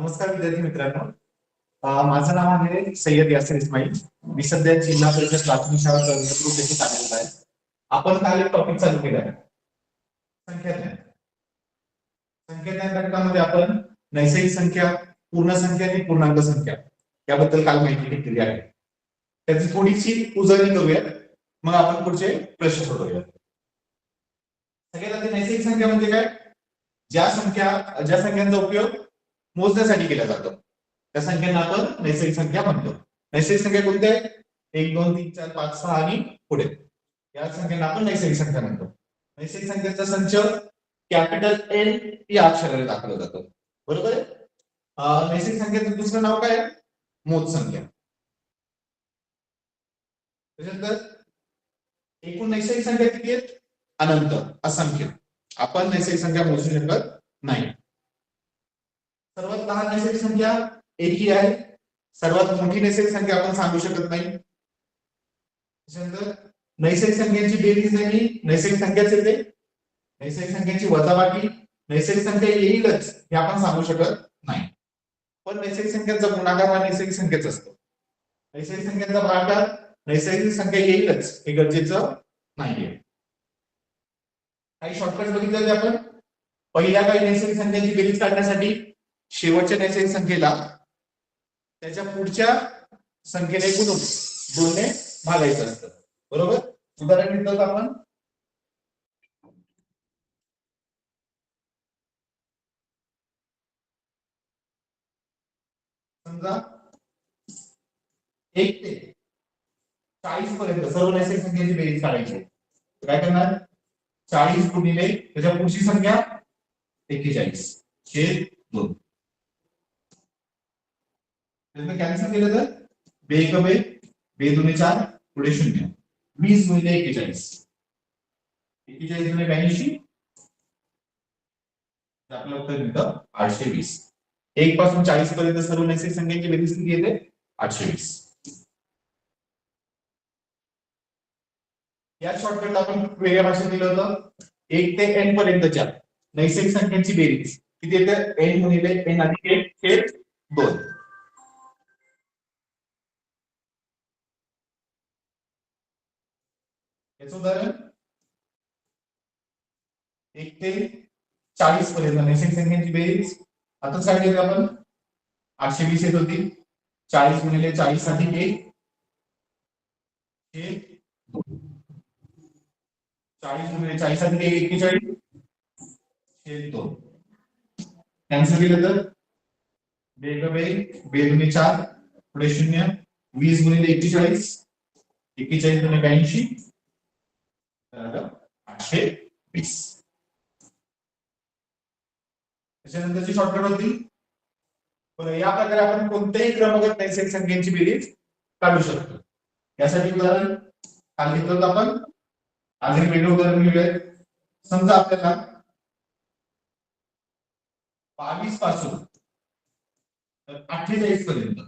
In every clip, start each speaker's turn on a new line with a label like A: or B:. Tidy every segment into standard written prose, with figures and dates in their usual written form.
A: नमस्कार विद्यार्थी मित्रांनो. माझं नाव आहे सय्यद यासिर इस्माईल. मी सध्या जिल्हा परिषद प्राथमिक शाळा कर्जत येथे कार्यरत आहे. आपण काल एक टॉपिक चालू केला आहे, संख्याज्ञान. संख्याज्ञान घटकामध्ये आपण नैसर्गिक संख्या, पूर्ण संख्या आणि पूर्णांक संख्या याबद्दल काल माहिती घेतलेली आहे. त्याची थोडीशी उजळणी करूया, मग आपण पुढचे प्रश्न सोडवूया. सगळ्यात आधी नैसर्गिक संख्या म्हणजे काय? ज्या संख्यांचा उपयोग मोजण्यासाठी केला जातो त्या संख्यांना आपण नैसर्गिक संख्या म्हणतो. नैसर्गिक संख्या कोणत्या आहेत? 1 2 3 4 5 6 आणि पुढे या संख्यांना आपण नैसर्गिक संख्या म्हणतो. नैसर्गिक संख्येचा संच कॅपिटल एन या अक्षराने दाखवला जातो. बरोबर आहे. नैसर्गिक संख्येचं दुसरं नाव काय आहे? मोज संख्या. त्याच्यानंतर एकूण नैसर्गिक संख्या किती आहेत? अनंत, असंख्य. आपण नैसर्गिक संख्या मोजू शकत नाही. सर्वात लहान नैसर्गिक संख्या एकी आहे. सर्वात मोठी नैसर्गिक संख्या आपण सांगू शकत नाही. त्याच्यानंतर नैसर्गिक संख्यांची बेरीज आणि नैसर्गिक संख्याच येते. नैसर्गिक संख्यांची वजाबाकी नैसर्गिक संख्या येईलच हे आपण सांगू शकत नाही. पण नैसर्गिक संख्यांचा गुणाकार हा नैसर्गिक संख्येचा असतो. नैसर्गिक संख्यांचा भागाकार नैसर्गिक संख्या येईलच हे गरजेचं नाहीये. काही शॉर्टकट बघितले आपण. पहिल्या काही नैसर्गिक संख्यांची बेरीज काढण्यासाठी शेवटच्या नैसर्गिक संख्येला त्याच्या पुढच्या संख्येने गुणून 2 ने भागायचं असतं. बरोबर. उदाहरण घेतलं तर आपण समजा 1 ते 40 पर्यंत सर्व नैसर्गिक संख्यांची बेरीज काढायची. काय करणार? 40 गुणिले त्याच्या पुढची संख्या 41 छेद 2. त्याचं कॅन्सल केलं तर बे एक बे, बे दुने 4, पुढे 0. 20 गुणिले 41. 41 गुणिले 82. आपलं उत्तर मिळतं 820. 1 पासून 40 पर्यंत सर्व नैसर्गिक संख्यांची बेरीज किती येते? 820. या शॉर्टकट आपण वेगळ्या भाषेत दिलं होतं. 1 ते n पर्यंतच्या नैसर्गिक संख्यांची बेरीज किती येते? n गुणिले n अधिक 1 छेद 2. याचं उदाहरण 1 ते 40 पर्यंत नैसर्गिक संख्यांची बेरीज आता सांगितलं आपण 820 येत होती. 40 गुणिले 40 अधिक 1 छेद 2. 40 गुणिले 40 अधिक 1 41 छेद 2. कॅन्सल केलं तर बे एक बे, बे दुने 4, पुढे 0. 20 गुणिले 41, 41 गुणिले 82 820. त्याच्यानंतरची शॉर्टकट होती. या प्रकारे आपण कोणत्याही क्रमागत नैसर्गिक संख्यांची बेरीज काढू शकतो. यासाठी उदाहरण काल घेतलं होतं आपण. आज एक वेगळं उदाहरण घेऊया. समजा आपल्याला 22 पासून 48 पर्यंत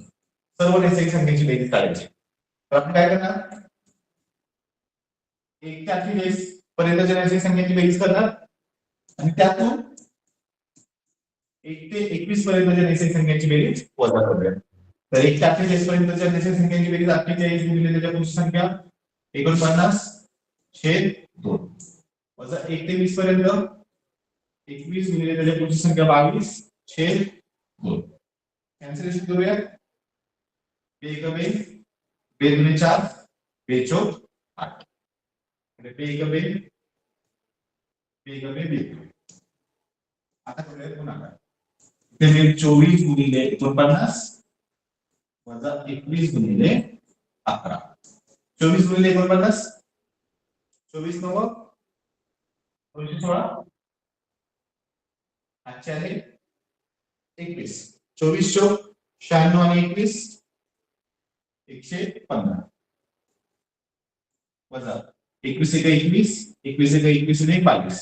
A: सर्व नैसर्गिक संख्यांची बेरीज काढायची. तर आपण काय करणार? 1 ते 48 पर्यंतच्या नैसर्गिक संख्यांची बेरीज करणार आणि त्यातून 1 ते 21 पर्यंतच्या नैसर्गिक संख्यांची बेरीज वजा करूया. तर 1 ते 48 पर्यंतच्या नैसर्गिक संख्यांची बेरीज 48 गुणिले त्याच्या पुढची संख्या 49 छेद 2 वजा 1 ते 20 पर्यंत 21 गुणिले त्याच्या पुढची संख्या 22 छेद 2. कॅन्सलेशन करूया. बे एक बे, बे दुने 4, बे चौक 8. बे एक बे, बे एक बे, बे. आता करूया गुणाकार. इथे 24 गुणिले 49 वजा 21 गुणिले 11. 24 गुणिले 49 24 9 216 आजचे आहे 21. 24 चौक 96 आणि 21 115 वजा 21 एक 21 21 एक 21 आणि 22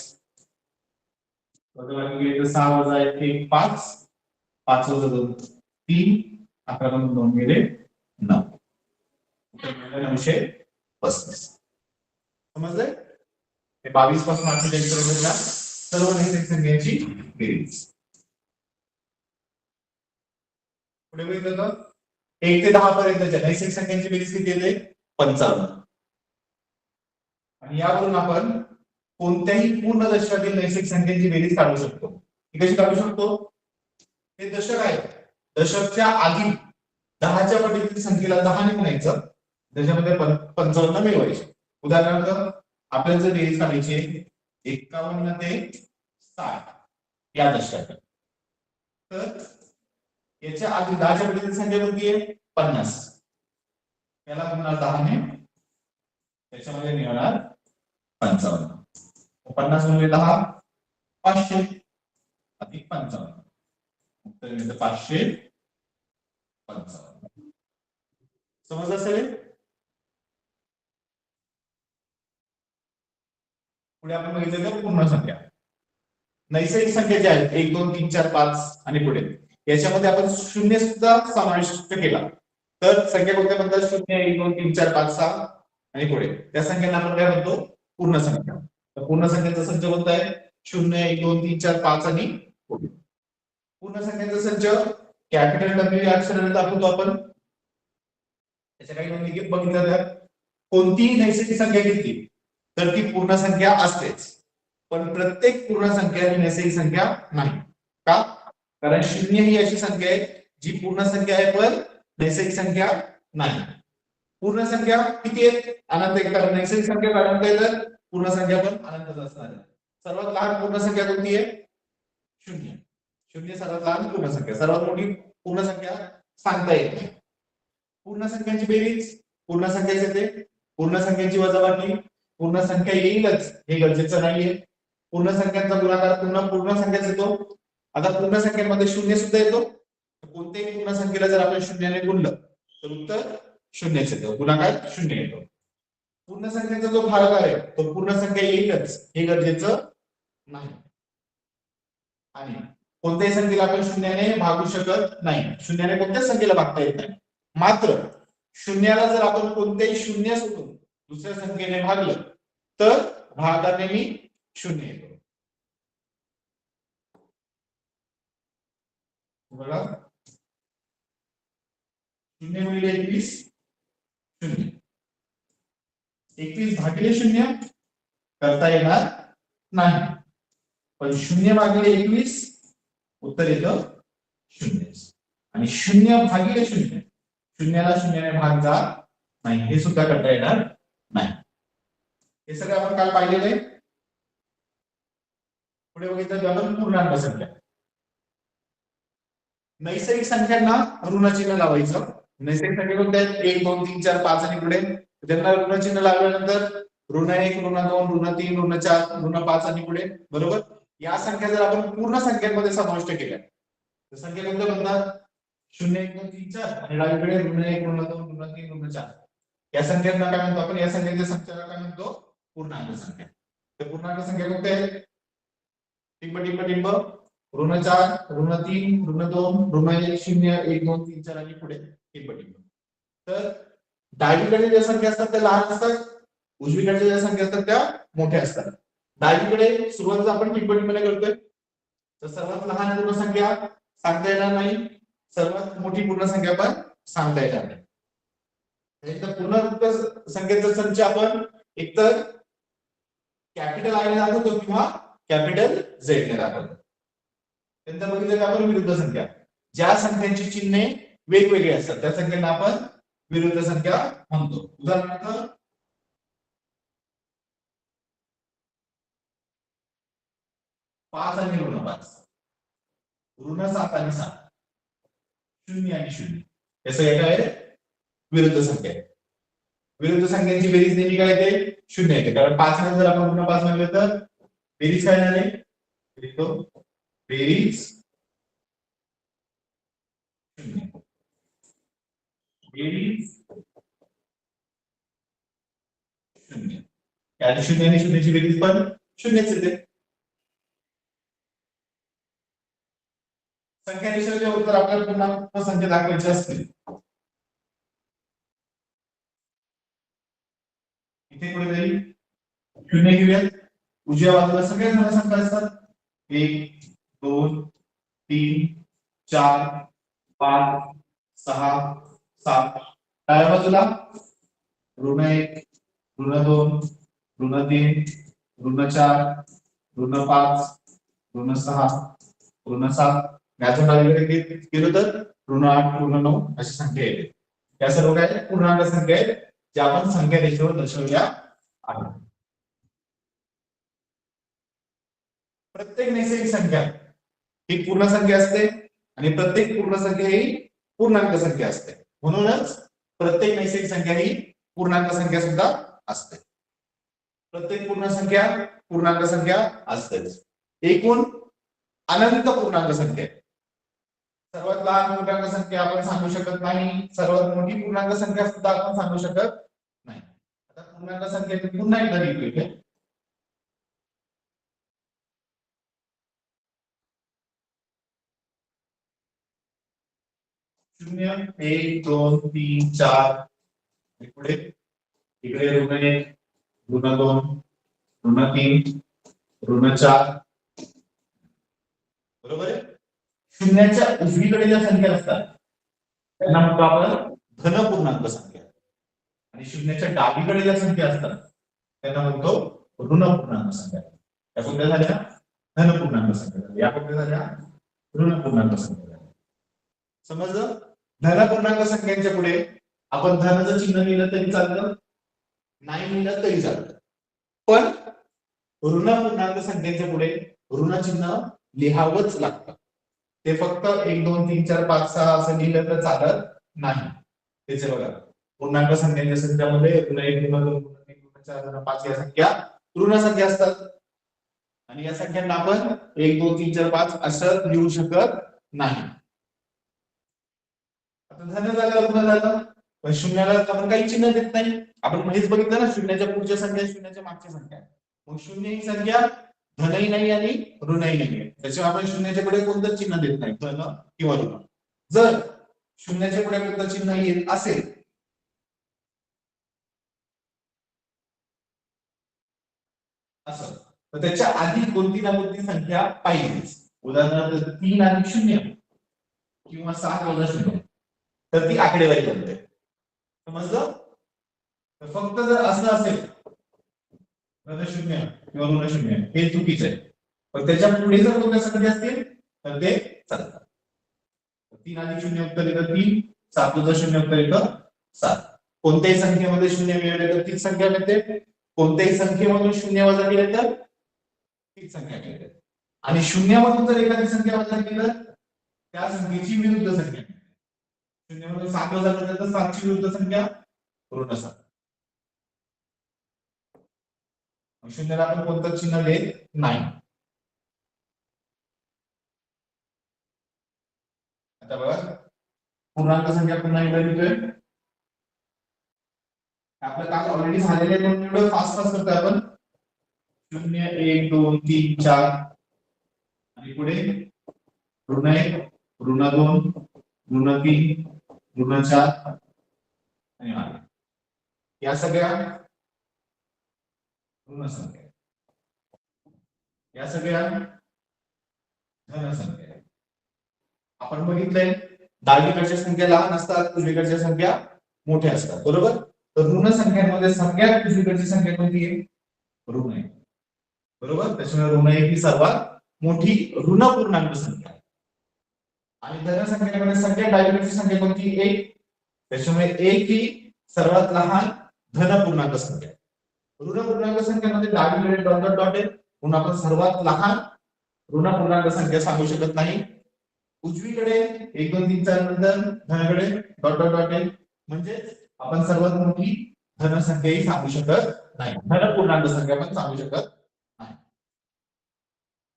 A: वजा गेले तर 6 वजा 1 5 5 वजा 2 3 11 मधून 2 गेले 9. उत्तर मिळालं 935. समजलंय? 22 पासून 48 पर्यंतच्या सर्व नैसर्गिक संख्यांची बेरीज. पुढे बघितलं तर 1 ते 10 पर्यंतच्या नैसर्गिक संख्यांची बेरीज किती येते 55. आणि यावरून आपण कोणत्याही पूर्ण दशकातील नैसर्गिक संख्यांची बेरीज काढू शकतो. ती कशी काढू शकतो? हे दशक आहे, दशकच्या आधी 10च्या पटीतील संख्येला 10 ने गुणायचं, त्याच्यामध्ये 55 मिळवायचे. उदाहरणार्थ आपल्याला जर बेरीज काढायची 51 ते 60 या दशकात, तर याच्या आधी 10च्या पटीतील संख्या कोणती आहे 50, याला गुणणार 10 ने, त्याच्यामध्ये मिळणार 55. 50 गुणिले 10 500 अधिक 55, उत्तर मिळतं 555. समजलं असेल? पुढे आपण बघितलं पूर्ण संख्या. नैसर्गिक संख्या ज्या आहेत 1 2 3 4 5 आणि पुढे, याच्यामध्ये आपण शून्य सुद्धा समाविष्ट केला तर संख्या कोणत्या म्हणतात? 0 1 2 3 4 5 6 आणि पुढे, त्या संख्यांना आपण काय म्हणतो? पूर्ण संख्या. तर पूर्ण संख्येचा संच कोणता आहे? 0 1 2 3 4 5 आणि पुढे. पूर्ण संख्येचा संच कॅपिटल डब्ल्यू या अक्षराने दाखवतो आपण. त्याच्या काही नोंदी बघितल्या तर कोणतीही नैसर्गिक संख्या घेतली तर ती पूर्ण संख्या असतेच, पण प्रत्येक पूर्ण संख्या ही नैसर्गिक संख्या नाही. का? कारण 0 ही अशी संख्या आहे जी पूर्ण संख्या आहे पण नैसर्गिक संख्या नाही. पूर्ण संख्या किती आहेत? अनंत आहे, कारण नैसर्गिक संख्या अनंत आहे तर पूर्ण संख्या पण अनंतच असणार आहे. सर्वात लहान पूर्ण संख्या कोणती आहे? 0. 0 सर्वात लहान पूर्ण संख्या. सर्वात मोठी पूर्ण संख्या सांगता येत नाही. पूर्ण संख्यांची बेरीज पूर्ण संख्याच येते, पूर्ण संख्यांची वजाबाकी पूर्ण संख्या येईलच हे गरजेचं नाहीये. पूर्ण संख्यांचा गुणाकार पूर्ण पूर्ण संख्याच येतो. आता पूर्ण संख्यांमध्ये शून्य सुद्धा येतो. कोणत्याही पूर्ण संख्येला जर आपण शून्याने गुणलं तर उत्तर शून्यच येतं, गुणाकार शून्य येतो. पूर्ण संख्येचा जो भागाकार आहे तो पूर्ण संख्या येईलच हे गरजेचं नाही. आणि कोणत्याही संख्येला आपण शून्याने भागू शकत नाही. शून्याने कोणत्याच संख्येला भागता येत नाही. मात्र शून्याला जर आपण कोणत्याही शून्य सोडून दुसऱ्या संख्येने भागलं तर भागाकार नेहमी शून्य येतो. बघा 0 गुणिले 21 0. 21 भागिले 0 करता येणार नाही, पण 0 भागिले 21 उत्तर येतं 0. आणि 0 भागिले 0 शून्याला शून्याने भाग जात नाही, हे सुद्धा करता येणार नाही. हे सगळं आपण काल पाहिलेलं आहे. पुढे बघितलं आपण पूर्णांक संख्या. नैसर्गिक संख्यांना ऋण चिन्ह लावायचं. नैसर्गिक संख्या कोणत्या आहेत? 1 2 3 4 5 आणि पुढे, त्यांना ऋण चिन्ह लावल्यानंतर ऋण 1 ऋण 2 ऋण 3 ऋण 4 ऋण 5 आणि पुढे, बरोबर. या संख्या जर आपण पूर्ण संख्यांमध्ये समाविष्ट केल्या तर संख्या कोणत्या बनतात? 0 1 2 3 4 आणि डावीकडे ऋण 1 ऋण 2 ऋण 3 ऋण 4. या संख्यांना काय म्हणतो आपण? या संख्येच्या संचाला काय म्हणतो? पूर्णांक संख्या. तर पूर्णांक संख्या कोणत्या आहेत? टिंब टिंब टिंब ऋण 4 ऋण 3 ऋण 2 ऋण 1 0 1 2 3 4 आणि पुढे टिंब टिंब. तर डावीकडे ज्या संख्या असतात त्या लहान असतात, उजवीकडे ज्या संख्या असतात त्या मोठ्या असतात. डावीकडे सुरुवात आपण टिंब टिंबने करतोय, तर सर्वात लहान पूर्ण संख्या सांगता येणार नाही, सर्वात मोठी पूर्ण संख्या पण सांगता येणार नाही. एकदा पूर्ण संख्येचा संच आपण एकतर कॅपिटल आय ने दाखवतो किंवा कॅपिटल झेड ने दाखवतो. त्यानंतर बघितलं आपण विरुद्ध संख्या. ज्या संख्यांची चिन्हे वेगवेगळी असतात त्या संख्यांना आपण विरुद्ध संख्या म्हणतो. उदाहरणार्थ 5 आणि ऋण 5, ऋण 7 आणि 7, 0 आणि 0, हे सगळे काय आहे? विरुद्ध संख्या आहे. विरुद्ध संख्यांची बेरीज नेहमी काय येते? 0 येते, कारण 5 ने जर आपण ऋण 5 म्हणलं तर बेरीज काय येणार आहे? बेरीज 0. बेरीज 0. याची 0 आणि 0 ची बेरीज पण 0च येते. संख्या निश्चित उत्तर आपल्याला पूर्णांक संख्या दाखवायची असते. इथे कुठेतरी 0 घेऊयात. उजव्या बाजूला सगळ्या धन संख्या असतात. 1 2 3 4 5 6 7 डाव्या बाजूला ऋण 1 ऋण 2 ऋण 3 ऋण 4 ऋण 5 ऋण 6 ऋण 7 याच्या डावीकडे गेलो तर ऋण 8 ऋण 9 अशी संख्या येते. या सर्व काय पूर्णांक संख्या आहेत ज्या आपण संख्या रेषेवर दर्शवल्या आहेत. प्रत्येक नैसर्गिक संख्या ही पूर्ण संख्या असते आणि प्रत्येक पूर्ण संख्या ही पूर्णांक संख्या असते. म्हणूनच प्रत्येक नैसर्गिक संख्या ही पूर्णांक संख्या सुद्धा असते. प्रत्येक पूर्ण संख्या पूर्णांक संख्या असतेच. एकूण अनंत पूर्णांक संख्या सर्वात लहान पूर्णांक संख्या आपण सांगू शकत नाही, सर्वात मोठी पूर्णांक संख्या सुद्धा आपण सांगू शकत नाही. आता पूर्णांक संख्या पुन्हा एकदा लिहितोय. 0 1 2 3 4 पुढे इकडे ऋण 1 ऋण 2 ऋण 3 ऋण 4 बरोबर आहे. शून्याच्या उजवीकडे ज्या संख्या असतात त्यांना म्हणतो आपण धन पूर्णांक संख्या आणि शून्याच्या डावीकडे ज्या संख्या असतात त्यांना म्हणतो ऋण पूर्णांक संख्या. या कोणत्या झाल्या धन पूर्णांक संख्या, या कोणत्या झाल्या ऋण पूर्णांक संख्या. समजलं. धन पूर्णांक संख्यांच्या पुढे आपण धनाचं चिन्ह लिहिलं तरी चालतं, नाही लिहिलं तरी चालतं, पण ऋण पूर्णांक संख्यांच्या पुढे ऋण चिन्ह लिहावंच लागतं. ते फक्त 1 2 3 4 5 6 असं लिहिलं तर चालत नाही. त्याचे बघा पूर्णांक संख्यांच्या संख्यामध्ये ऋण 1 ऋण 2 ऋण 3 ऋण 4 ऋण 5 या संख्या ऋण संख्या असतात आणि या संख्यांना आपण 1 2 3 4 5 असं लिहू शकत नाही. आता धन झालं ऋण झालं, पण शून्याला आपण काही चिन्ह देत नाही. आपण हेच बघितलं ना, शून्याच्या पुढच्या संख्या शून्याच्या मागच्या संख्या. मग शून्य ही संख्या धनही नाही आणि ऋणही नाही, त्याच्यामुळे आपण शून्याच्या पुढे कोणतं चिन्ह देत नाही, धन किंवा ऋण. जर शून्याच्या पुढे कोणतं चिन्ह येत असेल असं तर त्याच्या आधी कोणती ना कोणती संख्या पाहिजे. उदाहरणार्थ 3 आणि 0 किंवा 7 वजा 0 तर ती आकडेवारी बनते. समजलं. फक्त जर असं असेल ऋण 0 किंवा ऋण 0 हे चुकीचं आहे, पण त्याच्या पुढे जर कोणत्या संख्या असतील तर ते चालतात. 3 आणि 0 उत्तर येतं 3, 7 वजा 0 उत्तर येतं 7. कोणत्याही संख्येमध्ये 0 मिळवले तर तीच संख्या मिळते, कोणत्याही संख्येमधून 0 वजा केले तर तीच संख्या मिळते. आणि शून्यामधून जर एखादी संख्या वजा केली तर त्या संख्येची विरुद्ध संख्या मिळते. 0 मधून 7 वजा केलं तर 7 ची विरुद्ध संख्या ऋण 7. शून्याला आपण कोणतं चिन्ह देत नाही. आता बघा पूर्णांक संख्या पुन्हा एकदा लिहितोय. आपलं काम ऑलरेडी झालेलं आहे म्हणून एवढं फास्ट फास्ट करतोय आपण. 0 1 2 3 4 आणि पुढे ऋण 1 ऋण 2 ऋण 3 ऋण 4 आणि या सगळ्या ऋण संख्या, या सगळ्या धन संख्या. आपण बघितलंय डावीकडच्या संख्या लहान असतात, उजवीकडच्या संख्या मोठ्या असतात, बरोबर. तर ऋण संख्यांमध्ये सगळ्यात उजवीकडची संख्या कोणती आहे ऋण 1, बरोबर. त्याच्यामुळे ऋण 1 ही सर्वात मोठी ऋण पूर्णांक संख्या आणि धन संख्येमध्ये सगळ्यात डावीकडची संख्या कोणती 1, त्याच्यामुळे 1 ही सर्वात लहान धन पूर्णांक संख्या. ऋण पूर्णांक संख्येमध्ये डावीकडे डॉट डॉट डॉट आहे म्हणून आपण सर्वात लहान ऋण पूर्णांक संख्या सांगू शकत नाही. उजवीकडे 1 2 3 4 नंतर धनाकडे डॉट डॉट डॉट आहे म्हणजे आपण सर्वात मोठी धन संख्याही सांगू शकत नाही, धन पूर्णांक संख्या पण सांगू शकत नाही.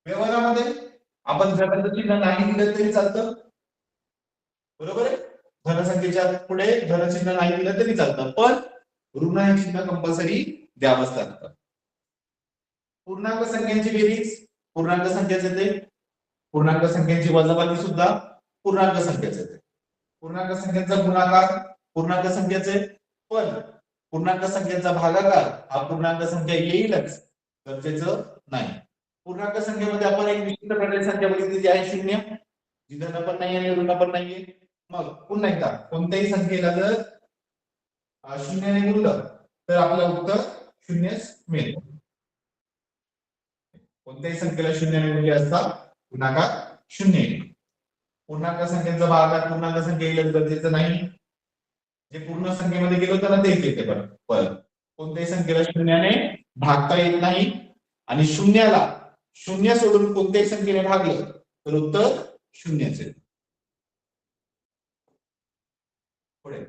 A: व्यवहारामध्ये आपण धनाचं चिन्ह नाही दिलं तरी चालतं, बरोबर आहे. धनसंख्येच्या पुढे धनचिन्ह नाही दिलं तरी चालतं, पण ऋण हे चिन्ह कंपल्सरी द्यावंच लागतं. पूर्णांक संख्यांची बेरीज पूर्णांक संख्याच येते, पूर्णांक संख्यांची वजाबाकी सुद्धा पूर्णांक संख्याच येते. पूर्णांक संख्यांचा गुणाकार पूर्णांक संख्याचे, पण पूर्णांक संख्यांचा भागाकार हा पूर्णांक संख्या येईलच गरजेचं नाही. पूर्णांक संख्येमध्ये आपण एक विशिष्ट प्रकारची संख्या बघितली जी आहे 0, जी धन पण नाही आणि ऋण पण नाहीये. मग पुन्हा एकदा कोणत्याही संख्येला जर शून्याने गुणलं तर आपलं उत्तर शून्यच मिळेल. कोणत्याही संख्येला शून्याने गुणले असता गुणाकार शून्य येईल. पूर्णांक संख्येचा भागाकार पूर्णांक संख्या येईल गरजेचं नाही. जे पूर्ण संख्येमध्ये गेलो त्याला तेच येते परत. कोणत्याही संख्येला शून्याने भागता येत नाही आणि शून्याला शून्य सोडून कोणत्याही संख्येने भागलं तर उत्तर शून्यच येईल. पुढे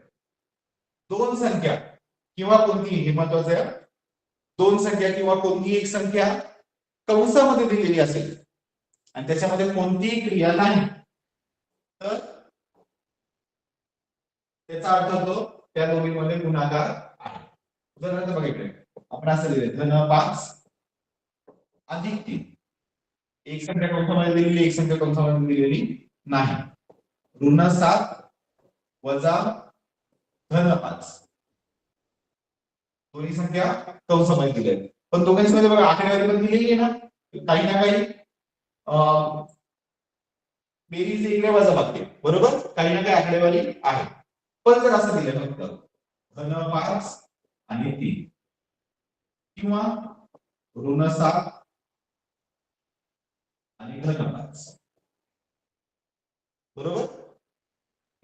A: दोन संख्या किंवा कोणतीही, हे महत्वाचं आहे, दोन संख्या किंवा कोणतीही एक संख्या कंसामध्ये दिलेली असेल आणि त्याच्यामध्ये कोणतीही क्रिया नाही तर त्याचा अर्थ होतो त्या दोन्हीमध्ये गुणाकार आहे. उदाहरणार्थ बघितलं आपण असं लिहिलं धन 5 अधिक 3. एक संख्या कंसामध्ये दिलेली, एक संख्या कंसामध्ये दिलेली नाही. ऋण 7 वजा धन 5. दोन्ही संख्या कंसामध्ये दिल्या आहेत. पण दोघांमध्ये बघा आकडेवारी पण दिलेली आहे ना, काही ना काही बेरीज इकडे वजाबाकी, बरोबर, काही ना काही आकडेवारी आहे. पण जर असं दिलं फक्त धन 5 आणि 3 किंवा ऋण 7 आणि धन 5, बरोबर,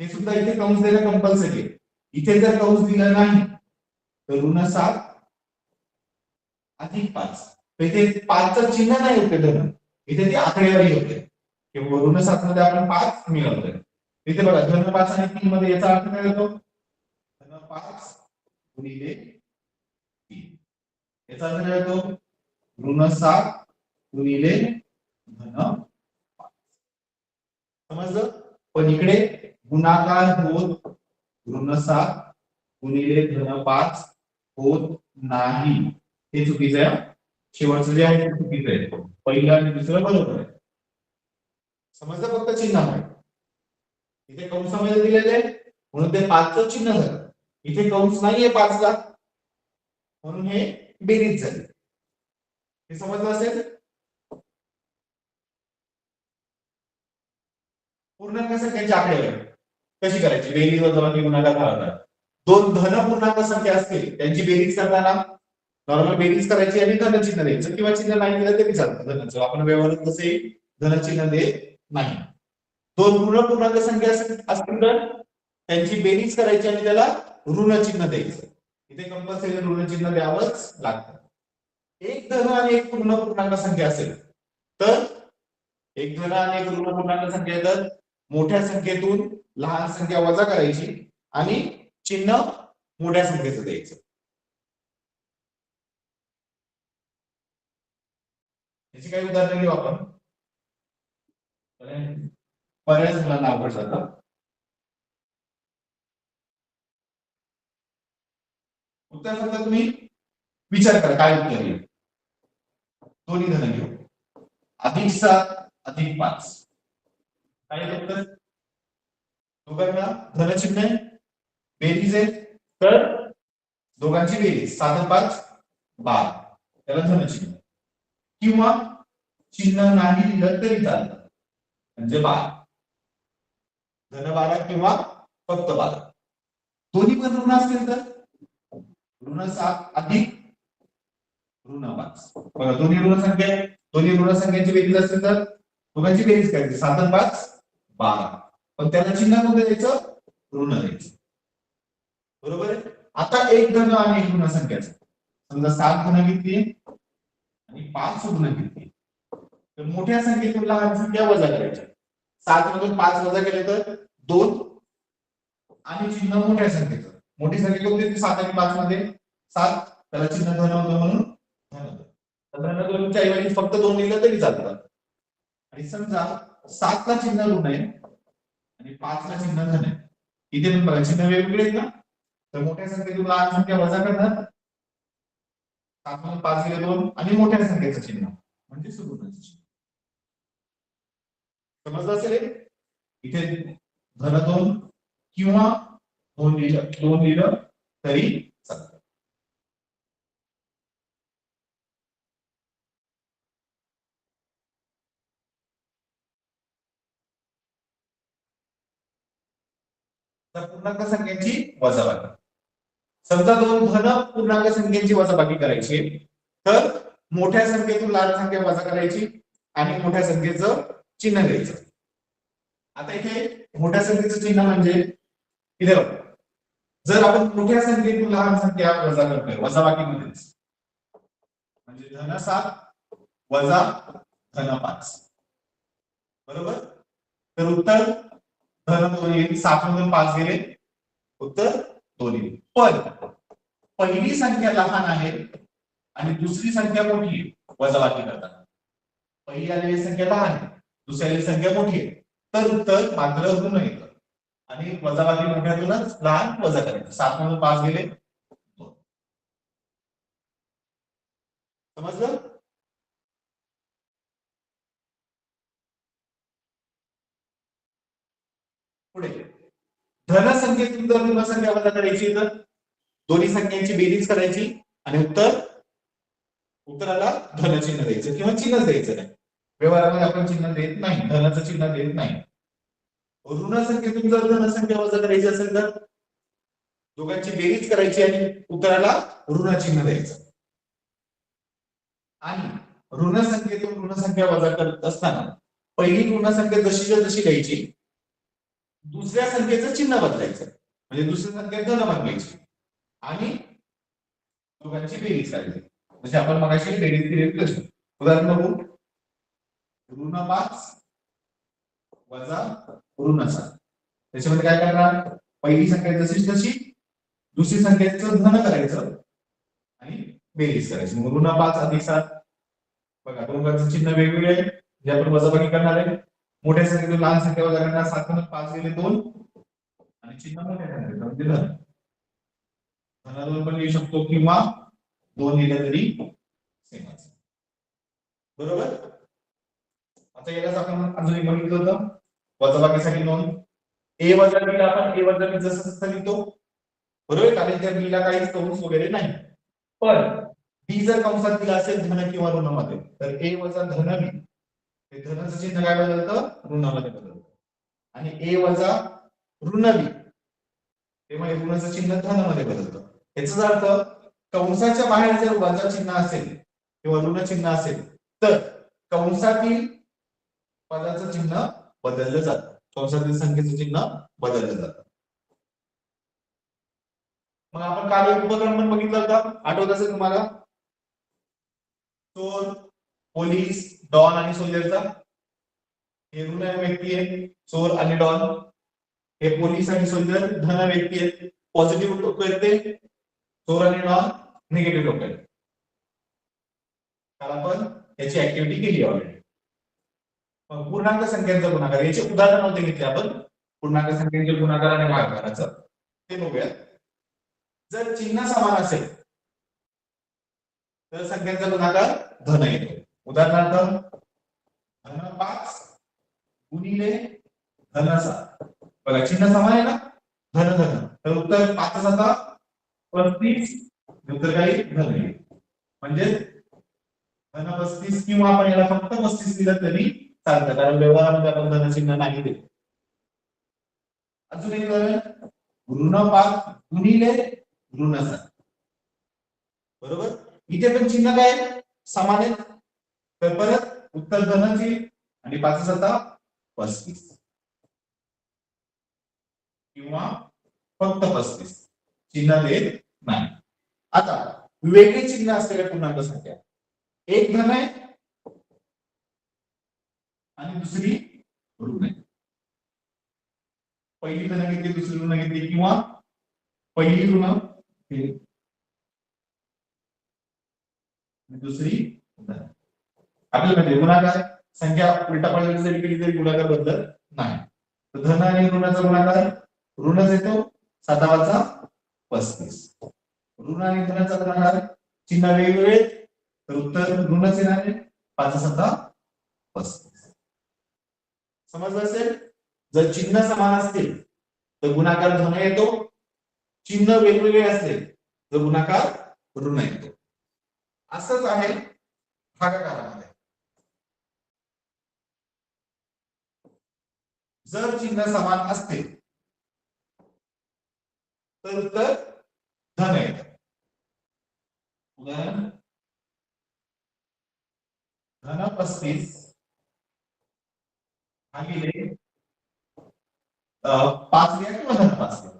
A: हे सुद्धा इथे कंस देणं कंपल्सरी आहे. इथे जर कंस दिला नाही तर ऋण 7 अधिक 5, इथे 5चं चिन्ह नाही होते धन, इथे ती आकडेवारी होते किंवा ऋण 7 मध्ये आपण 5 मिळवतोय. इथे बघा धन 5 आणि 3 मध्ये याचा अर्थ काय होतो, धन 5 गुणिले 3, याचा अर्थ काय होतो ऋण 7 गुणिले धन 5. समजलं. पण इकडे गुणाकार होत ऋण 7 गुणिले धन 5 होत नाही, हे चुकीचं आहे. शेवटचं जे आहे ते चुकीचं आहे. पहिलं आणि दुसरं बरोबर आहे. समजलं. फक्त चिन्ह आहे इथे कंसामध्ये दिलेले आहे म्हणून ते 5चं चिन्ह झालं. इथे कंस नाहीये 5ला म्हणून हे बेरीज झाली. हे समजलं असेल. पूर्णांक संख्येची आकडेवारी कशी करायची, बेरीज वजाबाकी गुणाकार भागाकार. दोन धन पूर्णांक संख्या असतील त्यांची बेरीज करताना नॉर्मल बेरीज करायची आणि धन चिन्ह द्यायचं किंवा चिन्ह नाही दिलं तरी चालतं. धनाचं आपण व्यवहारात तसे धन चिन्ह देत नाही. दोन ऋण पूर्णांक संख्या असतील तर त्यांची बेरीज करायची आणि त्याला ऋण चिन्ह द्यायचं. इथे कंपल्सरी ऋण चिन्ह द्यावंच लागतं. एक धन आणि एक पूर्ण पूर्णांक संख्या असेल तर एक धन आणि एक ऋण पूर्णांक संख्या तर मोठ्या संख्येतून लहान संख्या वजा करायची आणि चिन्ह मोठ्या संख्येचं द्यायचं. याची काही उदाहरणं घेऊ आपण. बऱ्याच मुलांना अवघड जातं. उत्तर फक्त तुम्ही विचार करा काय उत्तर येईल. दोन्ही धन घेऊ. अधिक 7 अधिक 5 काय उत्तर. दोघांना धन चिन्ह आहे, बेरीज आहे, तर दोघांची बेरीज 7 आणि 5 12, त्याला धन चिन्ह. किंवा चिन्ह नाही दिलं तरी चालतं म्हणजे 12, धन 12 किंवा फक्त 12. दोन्ही पण ऋण असतील तर ऋण 7 अधिक ऋण 5. बघा दोन्ही ऋण संख्या, दोन्ही ऋण संख्यांची बेरीज असतील तर दोघांची बेरीज करायची 7 आणि 5 12, पण त्याला चिन्ह कोणतं द्यायचं, ऋण द्यायचं. बरोबर आहे. आता एक धन आणि एक ऋण संख्याचं समजा 7 गुण घेतली आणि 5 गुण घेतली तर मोठ्या संख्येतून लहान संख्या वजा करायची. 7 मधून 5 वजा केले तर 2 आणि चिन्ह मोठ्या संख्येचं. मोठी संख्या कोणती 7 आणि 5 मध्ये 7, त्याला चिन्ह धन होतं म्हणून धन. धन 2 च्या ऐवजी फक्त 2 लिहिलं तरी चालतं. आणि समजा 7 ला चिन्ह ऋण आहे आणि 5 ला चिन्ह धन आहे. इथे पण बघा चिन्ह वेगवेगळे आहेत ना, तर मोठ्या संख्येतून लहान संख्या वजा करणार, 7 मधून 5 गेले 2 आणि मोठ्या संख्येचं चिन्ह म्हणजे ऋणाचं चिन्ह. समजलं असेल. इथे धन 2 किंवा 2 लिहिलं तरी चालतं. तर पूर्णांक संख्यांची वजाबाकी. समजा दोन धन पूर्णांक संख्येची वजाबाकी करायची तर मोठ्या संख्येतून लहान संख्या वजा करायची आणि मोठ्या संख्येचं चिन्ह द्यायचं. आता इथे मोठ्या संख्येचं चिन्ह म्हणजे इथे बघा, जर आपण मोठ्या संख्येतून लहान संख्या वजा करतोय वजाबाकीमध्ये म्हणजे धन 7 वजा धन 5 बरोबर, तर उत्तर धन 2 येईल. 7 मधून 5 गेले उत्तर 2 येईल. पण पहिली संख्या लहान आहे आणि दुसरी संख्या मोठी आहे वजाबाकी करताना. पहिली आलेली संख्या लहान आहे, दुसरी आलेली संख्या मोठी आहे, तर उत्तर मात्र ऋण येतं आणि वजाबाकी मोठ्यातूनच लहान वजा करायचं. 7 मधून 5 गेले 2. समजलं? पुढे धन संख्येतून जर ऋण संख्या वजा करायची तर दोन्ही संख्यांची बेरीज करायची आणि उत्तराला धन चिन्ह द्यायचं किंवा चिन्ह द्यायचं नाही. व्यवहारामध्ये आपण चिन्ह देत नाही, धनाचं चिन्ह देत नाही. ऋण संख्येतून जर धन संख्या वजा करायची असेल तर दोघांची बेरीज करायची आणि उत्तराला ऋण चिन्ह द्यायचं. आणि ऋण संख्येतून ऋण संख्या वजा करत असताना पहिली ऋण संख्या जशीच्या तशी द्यायची, दुसऱ्या संख्येचं चिन्ह बदलायचं म्हणजे दुसरी संख्या धन बनवायची आणि दोघांची बेरीज करायची. म्हणजे आपण मगाशी बेरीज केली तशी. उदाहरण बघू, ऋण 5 वजा ऋण 7. त्याच्यामध्ये काय करणार, पहिली संख्या जशीच तशी दुसरी संख्येचं धन करायचं आणि बेरीज करायची. मग ऋण 5 अधिक 7 बघा दोघांचं चिन्ह वेगवेगळे आहे जे आपण वजाबाकी करणार आहे. मोठ्या संख्येतून लहान संख्या वजा करणार. 7 मधून 5 गेले 2 आणि चिन्ह मोठ्या संख्येचं म्हणजे धन. धन 2 पण लिहू शकतो किंवा 2 लिहिलं तरी सेमच. बरोबर. आता यालाच आपण अजून एक बघितलं होतं वजाबाकीसाठी नोंद. ए वजा बी ला आपण ए वजा बी जसं तसं लिहितो बरोबर, कारण त्या बी ला काही कंस वगैरे नाही. पण बी जर कंसात दिला असेल धन किंवा ऋण मध्ये तर ए वजा धन बी हे धनाचं चिन्ह काय बदलतं ऋणामध्ये बदलतं आणि ए वजा ऋण बी तेव्हा ऋणाचं चिन्ह धनामध्ये बदलतं. याचा अर्थ कंसाच्या बाहेर जर वजा चिन्ह असेल किंवा ऋण चिन्ह असेल तर कंसातील पदाचं चिन्ह बदललं जातं, कंसातील संख्येचं चिन्ह बदललं जातं. मग आपण काल एक उपक्रम पण बघितला होता, आठवत असेल तुम्हाला, चोर, पोलीस, डॉन आणि सोल्जरचा. हे ऋण व्यक्ती आहे चोर आणि डॉन, हे पोलीस आणि सोल्जर धन व्यक्ती आहेत. पॉझिटिव्ह लोक आहेत ते चोर आणि डॉन, निगेटिव्ह लोक आहेत. काल आपण याची ऍक्टिव्हिटी केली ऑलरेडी. पूर्णांक संख्यांचा गुणाकार याचे उदाहरण नव्हते घेतले आपण. पूर्णांक संख्यांचे गुणाकार आणि भागाकाराचं ते बघूया. जर चिन्ह समान असेल तर संख्यांचा गुणाकार धन येतो. उदाहरणार्थ धन 5 गुणिले धन 7. बघा चिन्ह समान आहे ना, धन धन, तर उत्तर 5 7 35 उत्तर काही धन येईल. म्हणजे धन 35 किंवा आपण याला फक्त 35 दिलं तरी चालतं कारण व्यवहारामध्ये आपण धन चिन्ह नाही देत. अजून एक ऋण 5 गुणिले ऋण 7. बरोबर, इथे पण चिन्ह काय समान आहेत तर परत उत्तर धनाची आणि 5 7 35 किंवा फक्त 35 चिन्ह देत नाही. आता वेगळे चिन्ह असलेल्या पूर्णांक संख्या, एक धन आहे आणि दुसरी ऋण आहे. पहिली धन घेतली दुसरी ऋण घेतली किंवा पहिली ऋण दुसरी धन. आपल्याला गुणाकार संख्या उलटा पालट जरी केली तरी गुणाकार बदलत नाही. तर धन आणि ऋणाचा गुणाकार ऋणच येतो 7 35. ऋण आणि धनाचा गुणाकार चिन्ह वेगवेगळे तर उत्तर ऋणच येणार आहे 5 7 35. समजलं असेल. जर चिन्ह समान असतील तर गुणाकार धन येतो, चिन्ह वेगवेगळे असतील तर गुणाकार ऋण येतो. असंच आहे भागाकारामध्ये. जर चिन्ह समान असतील तर उत्तर धन येतं. उदाहरण धन 35 भागिले 5 घ्या किंवा धन 5 घ्या.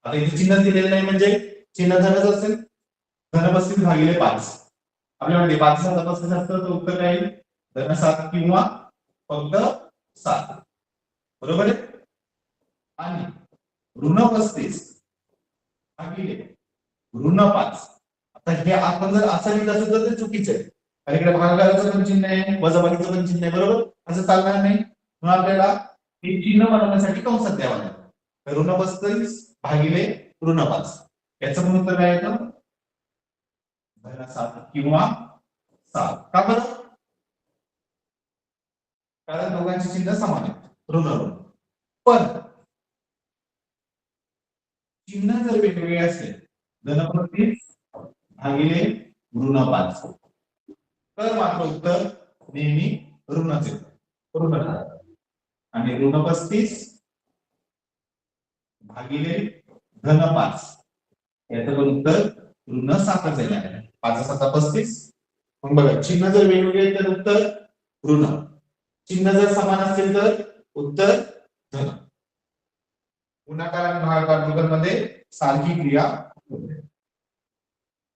A: आता इथे चिन्ह दिलेलं नाही म्हणजे चिन्ह धनच असेल. धन 35 भागिले 5 आपल्याला 5 7 35 असतं तर उत्तर काय येईल? धन 7 किंवा फक्त 7. बरोबर आहे. आणि ऋण 35 भागिले ऋण 5. आता हे आपण जर असं लिहिलं असेल तर ते चुकीचं आहे. कारण इकडे भागाकाराचं पण चिन्ह आहे, वजाबाकीचं पण चिन्ह आहे. बरोबर, असं चालणार नाही. म्हणून आपल्याला हे चिन्ह बनवण्यासाठी कंसात द्यावं लागेल. ऋण 35 भागिले ऋण 5 याचं पण उत्तर काय येतं? धन 7 किंवा 7. का बरं? कारण दोघांची चिन्ह समान आहेत, ऋण ऋण. पण चिन्ह जर वेगवेगळे असेल, धन 35 भागिले ऋण 5 तर मात्र उत्तर नेहमी ऋणच येतं, ऋण राहतं. आणि ऋण 35 भागिले धन 5 याचं पण उत्तर ऋण 7च येणार आहे. 5 7 35. मग बघा, चिन्ह जर वेगवेगळे तर उत्तर ऋण, चिन्ह जर समान असेल तर उत्तर धन. गुणाकार आणि भागाकार दोघांमध्ये सारखी क्रिया होते.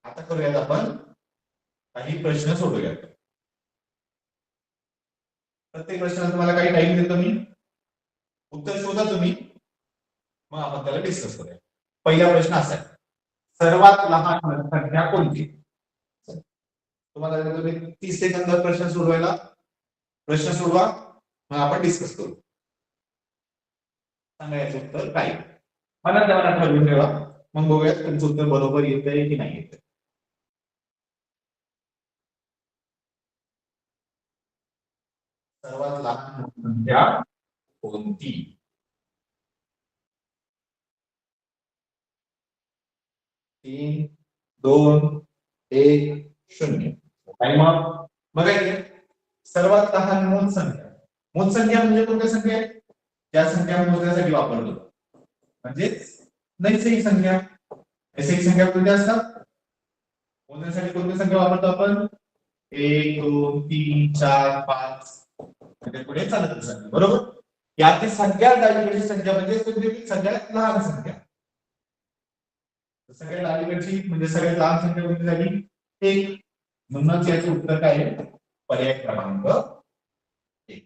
A: आता करूयात आपण काही प्रश्न सोडवूयात. प्रत्येक प्रश्नाला तुम्हाला काही टाइम देतो मी, उत्तर शोधा तुम्ही, मग आपण त्याला डिस्कस करूया. पहिला प्रश्न असा आहे, सर्वात लहान संख्या कोणती? तुम्हाला देतो मी 30 सेकंदात प्रश्न सोडवायला. प्रश्न सोडवा, मग आपण डिस्कस करू. सांगायचं उत्तर काय मनात ठरवून ठेवा, मग बघूयात तुमचं उत्तर बरोबर येतंय की नाही येतंय. सर्वात लहान संख्या कोणती? 3 2 1 0. Time up. बघा इथे सर्वात लहान मूळ संख्या. मूळ संख्या म्हणजे कोणत्या संख्या आहेत? ज्या संख्या मोजण्यासाठी वापरतो, म्हणजे नैसर्गिक संख्या. नैसर्गिक संख्या कोणत्या असतात? मोजण्यासाठी कोणती संख्या वापरतो आपण? 1 2 3 4 5 म्हणजे पुढे चालत संख्या. बरोबर, यातील सगळ्यात डावीकडची संख्या म्हणजे कोणती? सगळ्यात लहान संख्या. सगळ्यात डावीकडची म्हणजे सगळ्यात लहान संख्या कोणती झाली? 1. म्हणूनच याचे उत्तर काय आहे? पर्याय क्रमांक 1.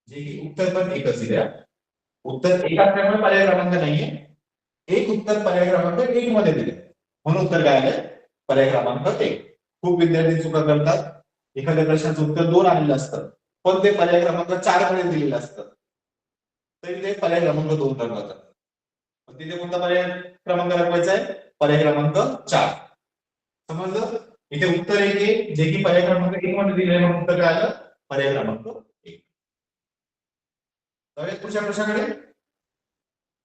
A: जे की उत्तर पण एकच दिले. उत्तर 1 असल्यामुळे पर्याय क्रमांक नाहीये. एक उत्तर पर्याय क्रमांक 1 मध्ये दिले, म्हणून उत्तर काय आलं? पर्याय क्रमांक 1. खूप विद्यार्थी चुका करतात. एखाद्या प्रश्नाचं उत्तर 2 आलेलं असतं, पण ते पर्याय क्रमांक 4 मध्ये दिलेलं असतं, तरी ते पर्याय क्रमांक 2 दाखवतात. तिथे कोणता पर्याय क्रमांक दाखवायचा आहे? पर्याय क्रमांक 4. समजलं? इथे उत्तर 1 आहे, जे की पर्याय क्रमांक 1 मध्ये दिले आहे, म्हणून उत्तर काय आलं? पर्याय क्रमांक 1. जाऊयात पुढच्या प्रश्नाकडे.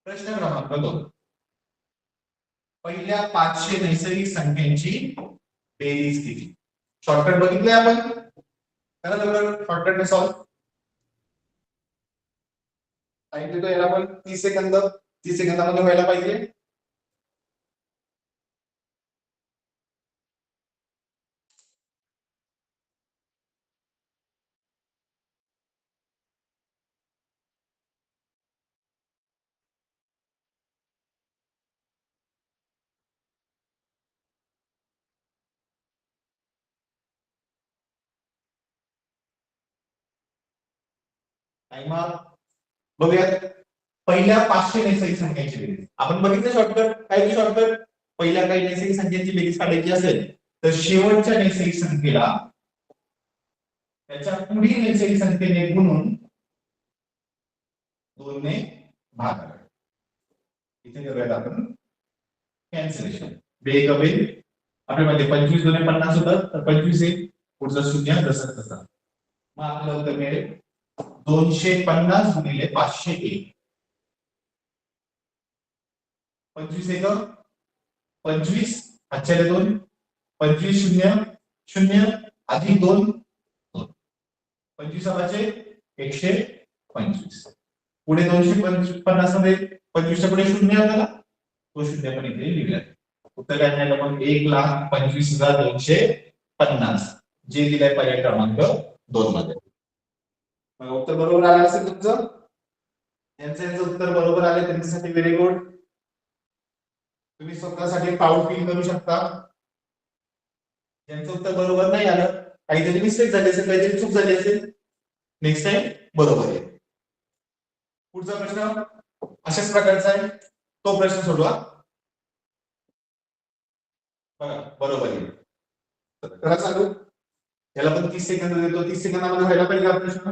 A: प्रश्न क्रमांक 2. पहिल्या 500 नैसर्गिक संख्यांची बेरीज किती? शॉर्टकट बघितले आपण, करा लवकर शॉर्टकटने सॉल्व. टाइम देतो याला पण 30 सेकंद. 30 सेकंदामध्ये व्हायला पाहिजे. टाइम बघूयात. पहिल्या 500 नैसर्गिक संख्यांची बेरीज आपण बघितलं. शॉर्टकट काय? शॉर्टकट पहिल्या काही नैसर्गिक संख्यांची बेरीज काढायची असेल तर शेवटच्या नैसर्गिक संख्येला त्याच्या पुढील नैसर्गिक संख्येने गुणून 2 ने भागाकार. इथे करूयात आपण कॅन्सलेशन. बेग होईल आपल्यामध्ये 25 2 50 होतं, तर 25 येईल, पुढचा 0 जसं तसं. मग आपलं उत्तर मिळेल 250 गुणिले 501. 25 एक 25 5 2 25 0 0 अधिक 2 25 चे 125. पुढे 250 मध्ये 25 च्या पुढे 0 आला, तो शून्य पण इथे लिहिला. उत्तर काय झालं मग 1,25,250 जे दिलंय पर्याय क्रमांक 2 मध्ये. मग उत्तर बरोबर आलं असेल तुमचं. यांचं उत्तर बरोबर आले त्यांच्यासाठी व्हेरी गुड. तुम्ही स्वतःसाठी प्राऊड फील करू शकता. ज्यांचं उत्तर बरोबर नाही आलं, काहीतरी मिस्टेक झाली असेल, काहीतरी चूक झाली असेल, नेक्स्ट टाइम बरोबर आहे. पुढचा प्रश्न अशाच प्रकारचा आहे, तो प्रश्न सोडवा. बघा बरोबर आहे. करा चालू. याला पण 30 सेकंद देतो. 30 सेकंदामध्ये व्हायला पाहिजे हा प्रश्न.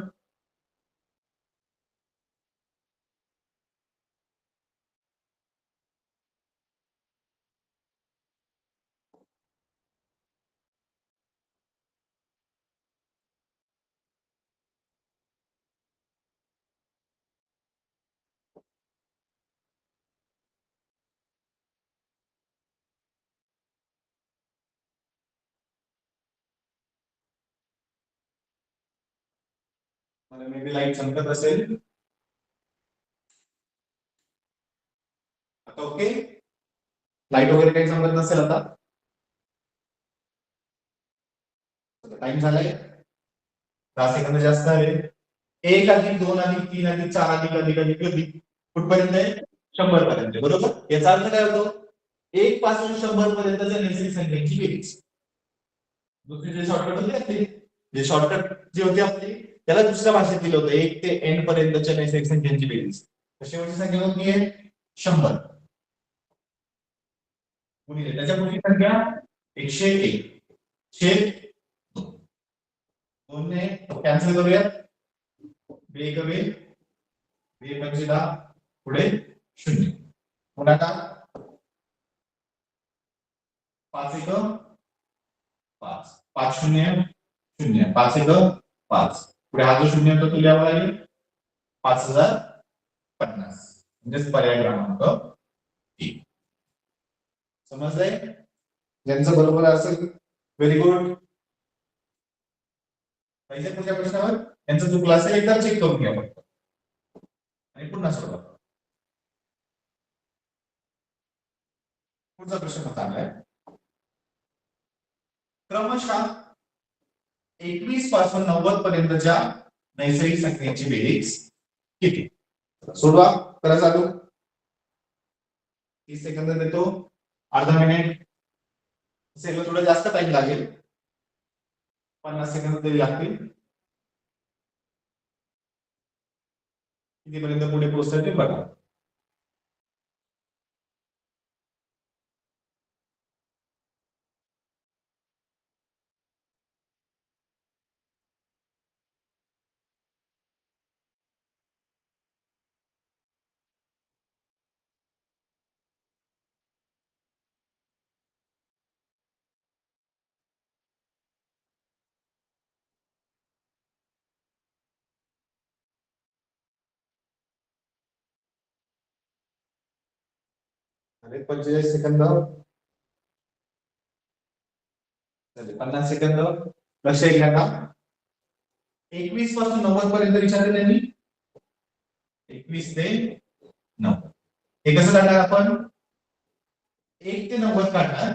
A: मला मे बी लाईट चमकत असेल. आता ओके. लाईट वगैरे काही चमकत नसेल आता. टाइम झालाय. 10 सेकंद जास्त आहे. 1 अधिक 2 अधिक 3 अधिक 4 अधिक अधिक अधिक अधिक कुठपर्यंत आहे? 100 पर्यंत. बरोबर. याचा अर्थ काय होतो? 1 पासून 100 पर्यंतच्या नैसर्गिक संख्यांची बेरीज. दुसरी जे शॉर्टकट होते आपली, जे शॉर्टकट जे होते आपली, त्याला दुसऱ्या भाषेत दिलं होतं 1 ते n पर्यंतच्या नैसर्गिक संख्यांची बेरीज. शेवटची संख्या कोणती आहे? 100. गुणिले त्याच्या पुढची संख्या 101 छेद 2 ने कॅन्सल करूया. 2 कमी 2 पंचे 10 पुढे 0 पुन्हा का 5 1 5 5 0 0 5 1 5 पुढे हा जो 0 होता तो लिहावा लागेल 5050 म्हणजे पर्याय क्रमांक 3. समजलंय? ज्यांचं बरोबर असेल व्हेरी गुड. पाहिजे पुढच्या प्रश्नावर यांचं चुकलं असेल एकदा चेक करून घ्या फक्त आणि पुन्हा सोडवा. पुढचा प्रश्न चांगला आहे. क्रमशः 21 पासून 90 पर्यंतच्या नैसर्गिक संख्यांची बेरीज किती? सोडवा. करा चालू. 30 सेकंद देतो. अर्धा मिनिट असेल, थोडं जास्त टाइम लागेल. 50 सेकंद तरी लागतील. कितीपर्यंत पुढे पोहोचतात ते बघा. अरे 45 सेकंद. 50 सेकंद. लक्ष द्या का. 21 पासून 90 पर्यंत विचारले त्यांनी. 21 ते 90 हे कसं काढणार आपण? 1 ते 90 काढणार.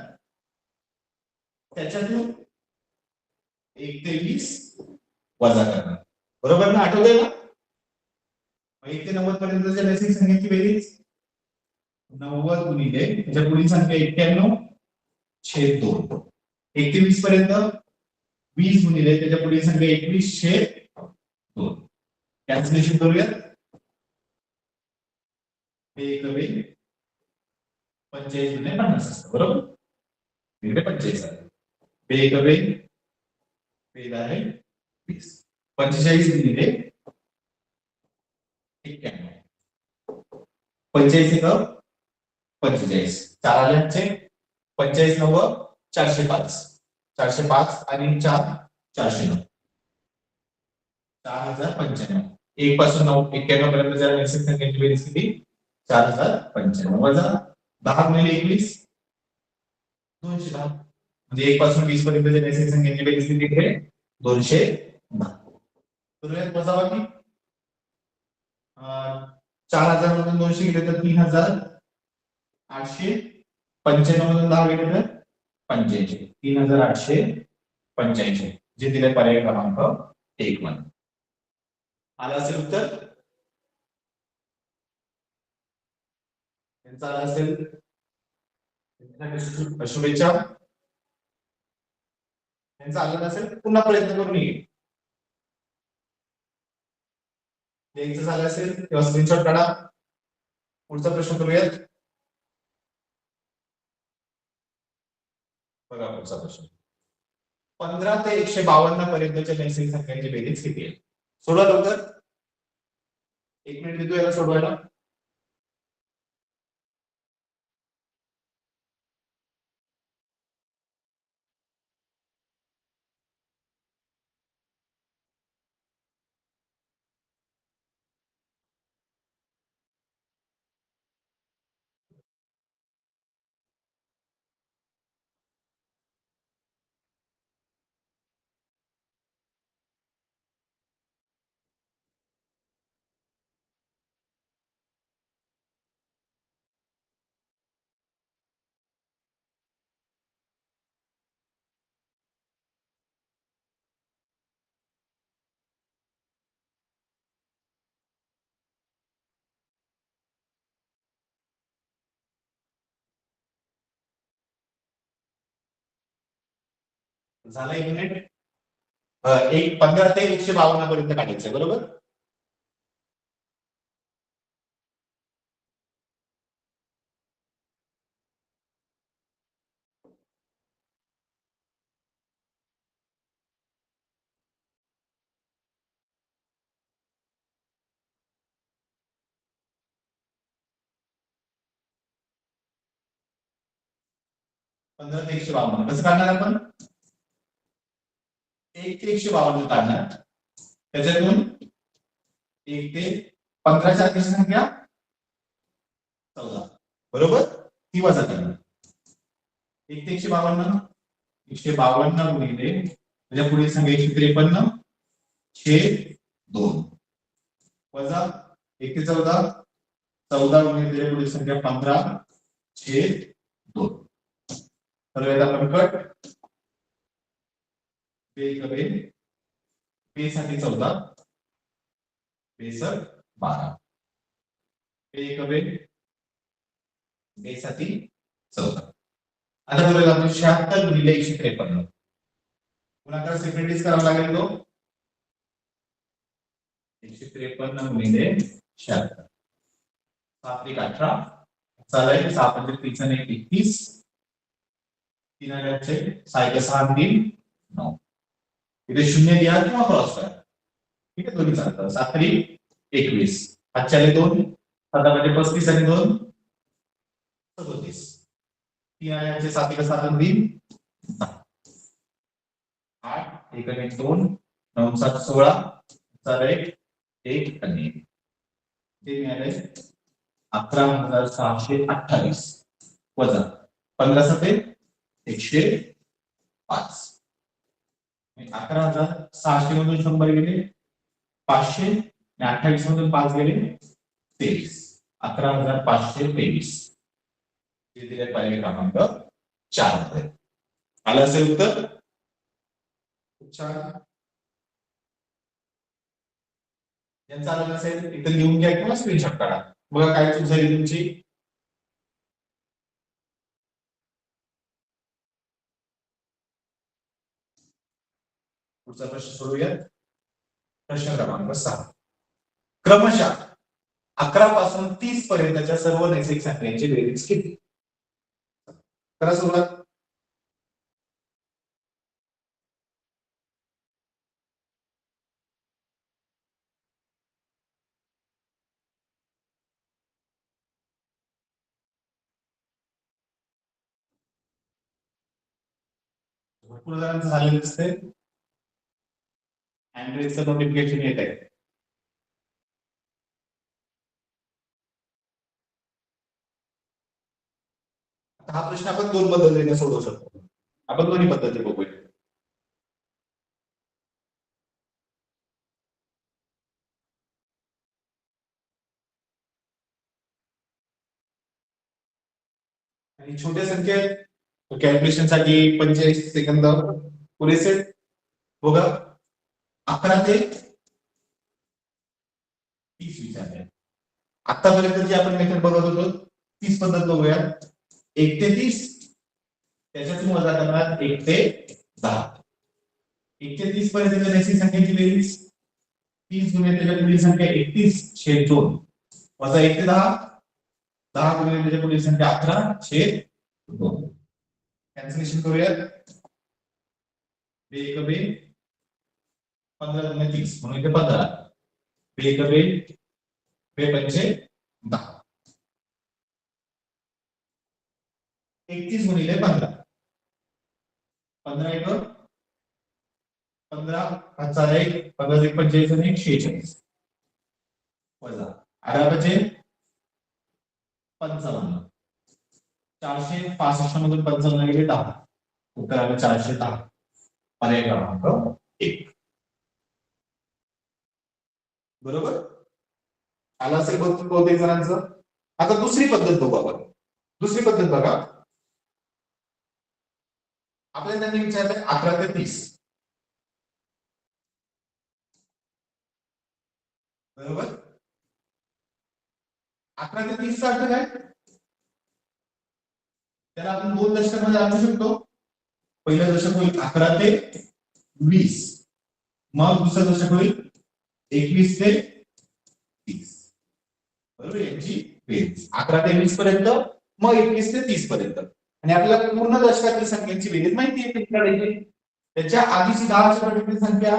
A: त्याच्यातून 1 ते 20 वजा करणार. बरोबर ना? आठवतंय ना? 1 ते 90 पर्यंतच्या नैसर्गिक संख्यांची बेरीज 90 गुणिले त्याच्या पुढील संख्या 91 छेद 2. 1 ते 20 पर्यंत 20 गुणिले त्याच्या पुढील संख्या 21 छेद 2. कॅन्सलेशन करूयात. 1 कमी 45 गुणिले 50 असतं. बरोबर. 45 आहे. 2 कमी 2 आहे 20. 45 गुणिले 91. 45 एक 45 4 आल्यांचे 45 9 405 405 आणि 4 409 4095. 1 पासून 91 पर्यंतच्या नैसर्गिक संख्यांची बेरीज किती? 4095 वजा 10 गुणिले 21 210 म्हणजे 1 पासून 20 पर्यंतच्या नैसर्गिक संख्यांची बेरीज किती आहे? 210. करूयात वजाबाकी. 4000 मधून 200 गेले तर 3000 895 मधून 10 गेले तर 85, 3885 जे दिले पर्याय क्रमांक 1 मध्ये. आलं असेल उत्तर? त्यांचं आलं असेल? शुभेच्छा. त्यांचं आलं नसेल पुन्हा प्रयत्न करून ये. त्यांचं झालं असेल तेव्हा स्क्रीनशॉट काढा. पुढचा प्रश्न करूयात. बघा पुढचा प्रश्न. 15 ते 152 पर्यंतच्या नैसर्गिक संख्यांची बेरीज किती आहे? सोडवा लवकर. 1 मिनिट देतो याला सोडवायला. 1 मिनिट. 15 ते 152 पर्यंत काढायचं बरोबर. पंधरा ते 152 कसं काढणार आपण? 1 ते 152 काढणार. त्याच्यातून 1 ते 15च्या आधी संख्या 14 बरोबर ती वजा करणार. 1 ते 152 152 गुणिले त्याच्या पुढील संख्या 153 छेद 2 वजा 1 ते 14 14 गुणिले त्याच्या पुढील संख्या 15 छेद 2. तर आपण कट. बे साठी 14 बेसर 12 बे साठी 14. आता बघूया आपण 76 गुणिले 153 गुणाकार सेपरेटलीच करावा लागेल. तो 153 गुणिले 76 7 1 18 चालेल. 6 पंचे 31 3 आल्याचे 6 6 3 9 इथे 0 लिहा किंवा क्रॉस करा. ठीक आहे दोन्ही चालतं. 7 3 21 5 2 7 35 आणि 2 37 3 आल्याचे 7 1 7 3 8 1 आणि 2 9 7 16 4 1 1 आणि 1 ते मिळाले 11,628 वजा 15 7 105. 11,600 मधून 100 गेले 500 आणि 28 मधून 5 गेले 23. 11,523 हे दिले पर्याय क्रमांक 4 मध्ये. आलं असेल उत्तर? छान. यांचं आलं नसेल इथं लिहून घ्या किंवा स्क्रीनशॉट काढा. बघा काय चूक झाली तुमची. पुढचा प्रश्न सोडूया. प्रश्न क्रमांक 6. क्रमशः 11 पासून 30 पर्यंतच्या सर्व नैसर्गिक संख्यांची बेरीज किती? करा सुरुवात. भरपूर जणांचं झालेलं दिसतंय. अँड्रॉइडचं नोटिफिकेशन येत आहे. हा प्रश्न आपण 2 पद्धतीने सोडवू शकतो. आपण दोन्ही पद्धती बघूया. आणि छोट्या संख्येत कॅल्क्युलेशन साठी 45 सेकंद पुरेसे आहेत. बघा 11 ते 30 विचारले. आतापर्यंत जी आपण मेथड बघत होतो 30 पद्धत बघूया. 1 ते 30 त्याच्यातून वजा करणार 1 ते 10. 1 ते 30 पर्यंत नैसर्गिक संख्येची बेरीज 30 गुणिले त्याच्या पुढील संख्या 31/2 वजा 1 ते 10 10 गुणिले त्याच्या पुढील संख्या 11/2 कॅन्सलेशन करूया. 2 1 2 15 गुणिले 30 म्हणून इथे 15 2 1 2 2 पंचे 10 31 गुणिले 15 15 1 15 5 1 15 1 45 आणि 146 वजा 18 पंचे 55 465 मधून 55 गेले 10 उत्तर आलं 410 पर्याय क्रमांक 1 बरोबर आला असेल बहुतेक जणांचं. आता दुसरी पद्धत बघू आपण. दुसरी पद्धत बघा. आपल्याला त्यांनी विचारलंय 11 ते 30 बरोबर. 11 ते 30 चा अर्थ काय त्याला आपण दोन दशकांमध्ये आणू शकतो. पहिलं दशक होईल 11 ते 20 मग दुसरं दशक होईल 21 ते 30 बरोबर. यांची बेरीज 11 ते 20 पर्यंत मग 21 ते 30 पर्यंत आणि आपल्याला पूर्ण दशकातील संख्यांची बेरीज माहिती आहे काढायची. त्याच्या आधीची 10च्या पटीतील संख्या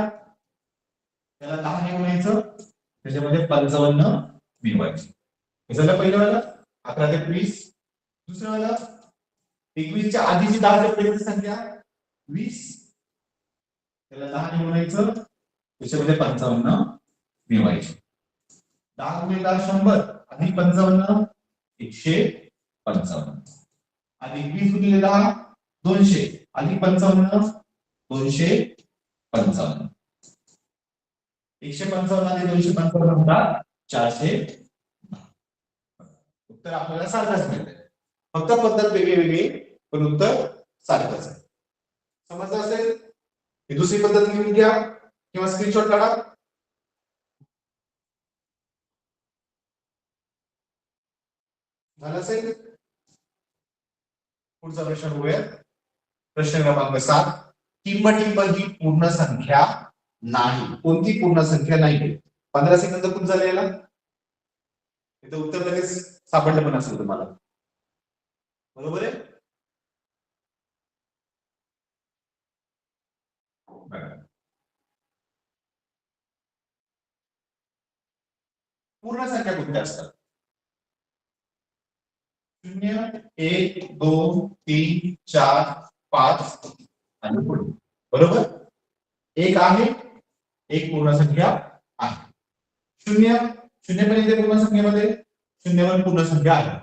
A: त्याला 10 ने गुणायचं त्याच्यामध्ये 55 मिळवायची. हे झालं पहिलं वाला 11 ते 20. दुसरं वाला 21 च्या आधीची 10च्या पटीतील संख्या 20 त्याला 10 ने गुणायचं त्याच्यामध्ये 55 मिळवायची. 10 गुणिले 10 100 अधिक 55 155 अधिक 20 गुणिले 10 200 अधिक 55 255 155 अधिक 255 होतात 410. उत्तर आपल्याला सारखंच मिळतंय. फक्त पद्धत वेगळी वेगळी पण उत्तर सारखंच आहे. समजलं असेल ही दुसरी पद्धत लिहून घ्या किंवा स्क्रीनशॉट काढा. झालं असेल. पुढचा प्रश्न बघूया. प्रश्न क्रमांक 7 टिंब ही पूर्ण संख्या नाही. कोणती पूर्ण संख्या नाही. 15 सेकंद खूप झाले याला. इथं उत्तर लगेच सापडलं पण असेल तुम्हाला बरोबर आहे. पूर्ण संख्या कोणत्या असतात 0 1 2 3 4 5 आणि पुढे बरोबर. एक आहे एक पूर्ण संख्या आहे. 0 0 पण इथे पूर्ण संख्येमध्ये 0 पण पूर्ण संख्या आहे.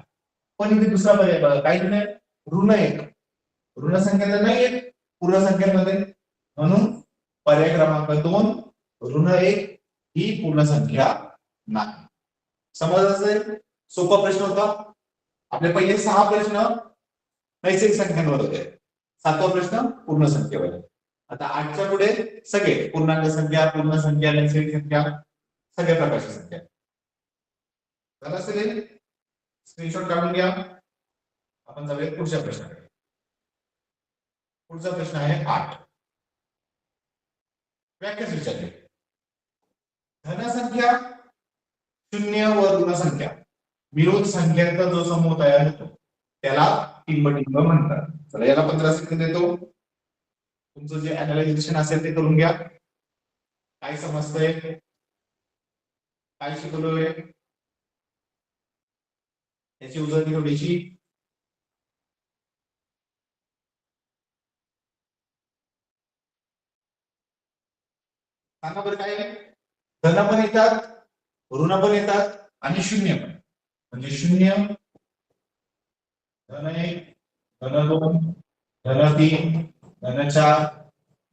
A: पण इथे दुसरा पर्याय बघा काही नाही ऋण 1 ऋण संख्या तर नाही आहे पूर्ण संख्येमध्ये म्हणून पर्याय क्रमांक 2 ऋण 1 ही पूर्ण संख्या नाही. समजलं असेल. सोपा प्रश्न होता. आपले पहिले 6 प्रश्न नैसर्गिक संख्यांवर होते. 7वा प्रश्न पूर्ण संख्येवर. आता 8च्या पुढे सगळे पूर्णांक संख्या पूर्ण संख्या नैसर्गिक संख्या सगळ्या प्रकारच्या संख्या. झालं असेल. स्क्रीनशॉट काढून घ्या. आपण जाऊया पुढच्या प्रश्नाकडे. पुढचा प्रश्न आहे 8. व्याख्याच विचारली. धनसंख्या 0 व ऋण संख्या मिळून संख्यांचा जो समूह तयार होतो त्याला टिंब म्हणतात. चला याला 15 सेकंद देतो. तुमचं जे अनालायझेशन असेल ते करून घ्या. काय समजतंय काय शिकवलोय याची उजळणी थोडीशी सांगा बरं. काय धन पण येतात ऋण पण येतात आणि शून्य पण म्हणजे 0 धन 1 धन 2 धन 3 धन 4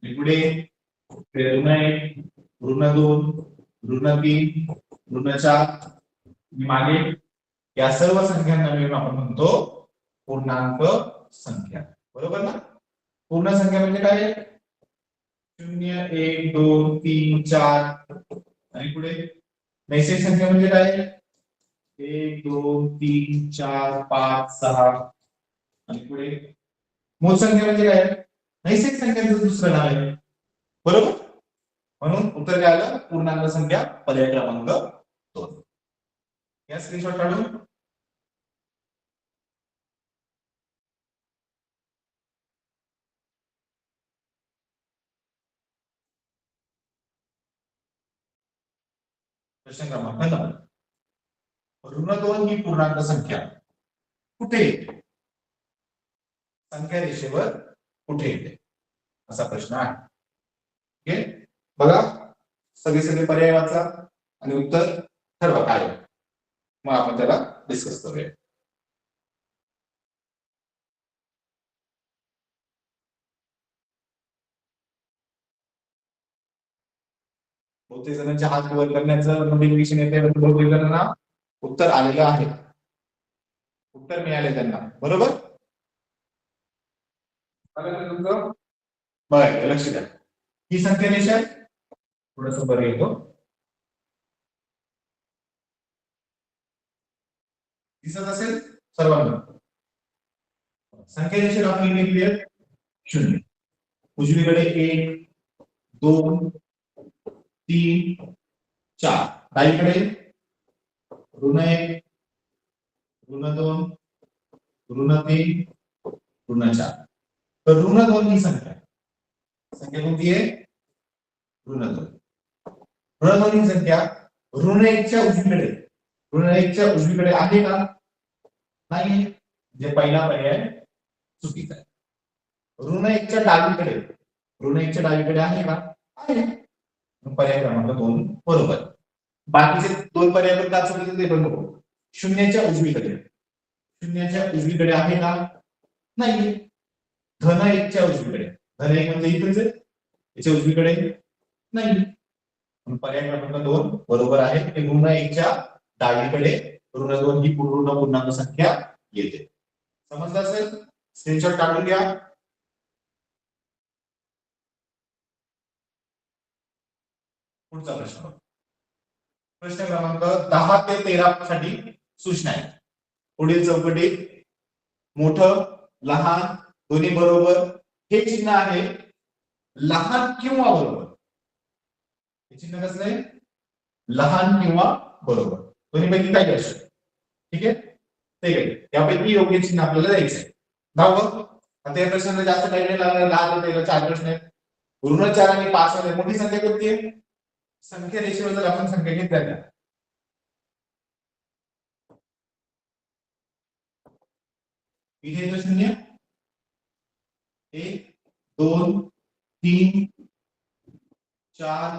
A: पुढे ऋण 1 ऋण 2 ऋण 3 ऋण 4 मागे या सर्व संख्यांना मिळून आपण म्हणतो पूर्णांक संख्या, बरोबर ना? पूर्ण संख्या म्हणजे काय? 0 1 2 3 4 आणि पुढे नैसर्गिक संख्या म्हणजे काय? 1 2 3 4 5 6 आणि पुढे मूळ संख्या म्हणजे काय? नैसर्गिक संख्यांचं दुसरं नाव आहे, बरोबर? म्हणून उत्तर काय आलं? पूर्णांक संख्या, पर्याय क्रमांक 2. या स्क्रीनशॉट काढून प्रश्न क्रमांक 9. ऋण 2 ही पूर्णांक संख्या कुठे येते? संख्या रेषेवर कुठे येते असा प्रश्न आहे. ओके, बघा सगळे पर्याय वाचा आणि उत्तर ठरवा काय, मग आपण त्याला डिस्कस करूया. बहुतेक जणांच्या हात वर करण्याचं नोटिफिकेशन येते, बहुतेक जणांना उत्तर आलेलं आहे, उत्तर मिळाले त्यांना, बरोबर? तुमचं बघा, लक्ष द्या. ही संख्या रेषा थोडस बरं येतो, दिसत असेल सर्वांना? संख्या रेषेत आपली घेतली आहे 0, उजवीकडे 1 2 3 4, डावीकडे ऋण 1 ऋण 2 ऋण 3 ऋण 4. तर ऋण 2 ही संख्या कोणती आहे? ऋण 2. ऋण 2 ही संख्या ऋण 1 च्या उजवीकडे, ऋण 1 च्या उजवीकडे आहे का? नाही, जे पहिला पर्याय चुकीचा आहे. ऋण 1 च्या डावीकडे, ऋण 1 च्या डावीकडे आहे का? आहे. पर्याय क्रमांक 2 बरोबर. बाकीचे 2 पर्याय पण का चुकीचे ते पण बघू. शून्याच्या उजवीकडे, शून्याच्या उजवीकडे आहे का? नाही. धन 1 च्या उजवीकडे, धन 1 म्हणजे इथेच आहे, याच्या उजवीकडे नाही. पर्याय क्रमांक 2 बरोबर आहे. ऋण 1 च्या डावीकडे ऋण 2 ही पूर्ण पूर्णांक संख्या येते. समजलं असेल? स्क्रीनशॉट काढून घ्या. पुढचा प्रश्न, प्रश्न क्रमांक 10 ते 13 साठी सूचना आहे. पुढील चौकटीत मोठं लहान दोन्ही बरोबर हे चिन्ह आहे, लहान किंवा बरोबर. हे चिन्ह कसलं आहे? लहान किंवा बरोबर, दोन्ही पैकी काही असू. ठीक आहे, ते काय यापैकी योग्य चिन्ह आपल्याला द्यायचं आहे. धावं आता या प्रश्नाला जास्त काही नाही लागणार, लहान होते 4 प्रश्न आहेत. ऋण 4 आणि 5 मध्ये मोठी संख्या कोणती आहे? संख्या रेषेवर जर आपण संख्या घेतल्या, इथे येतो 0 1 2 3 4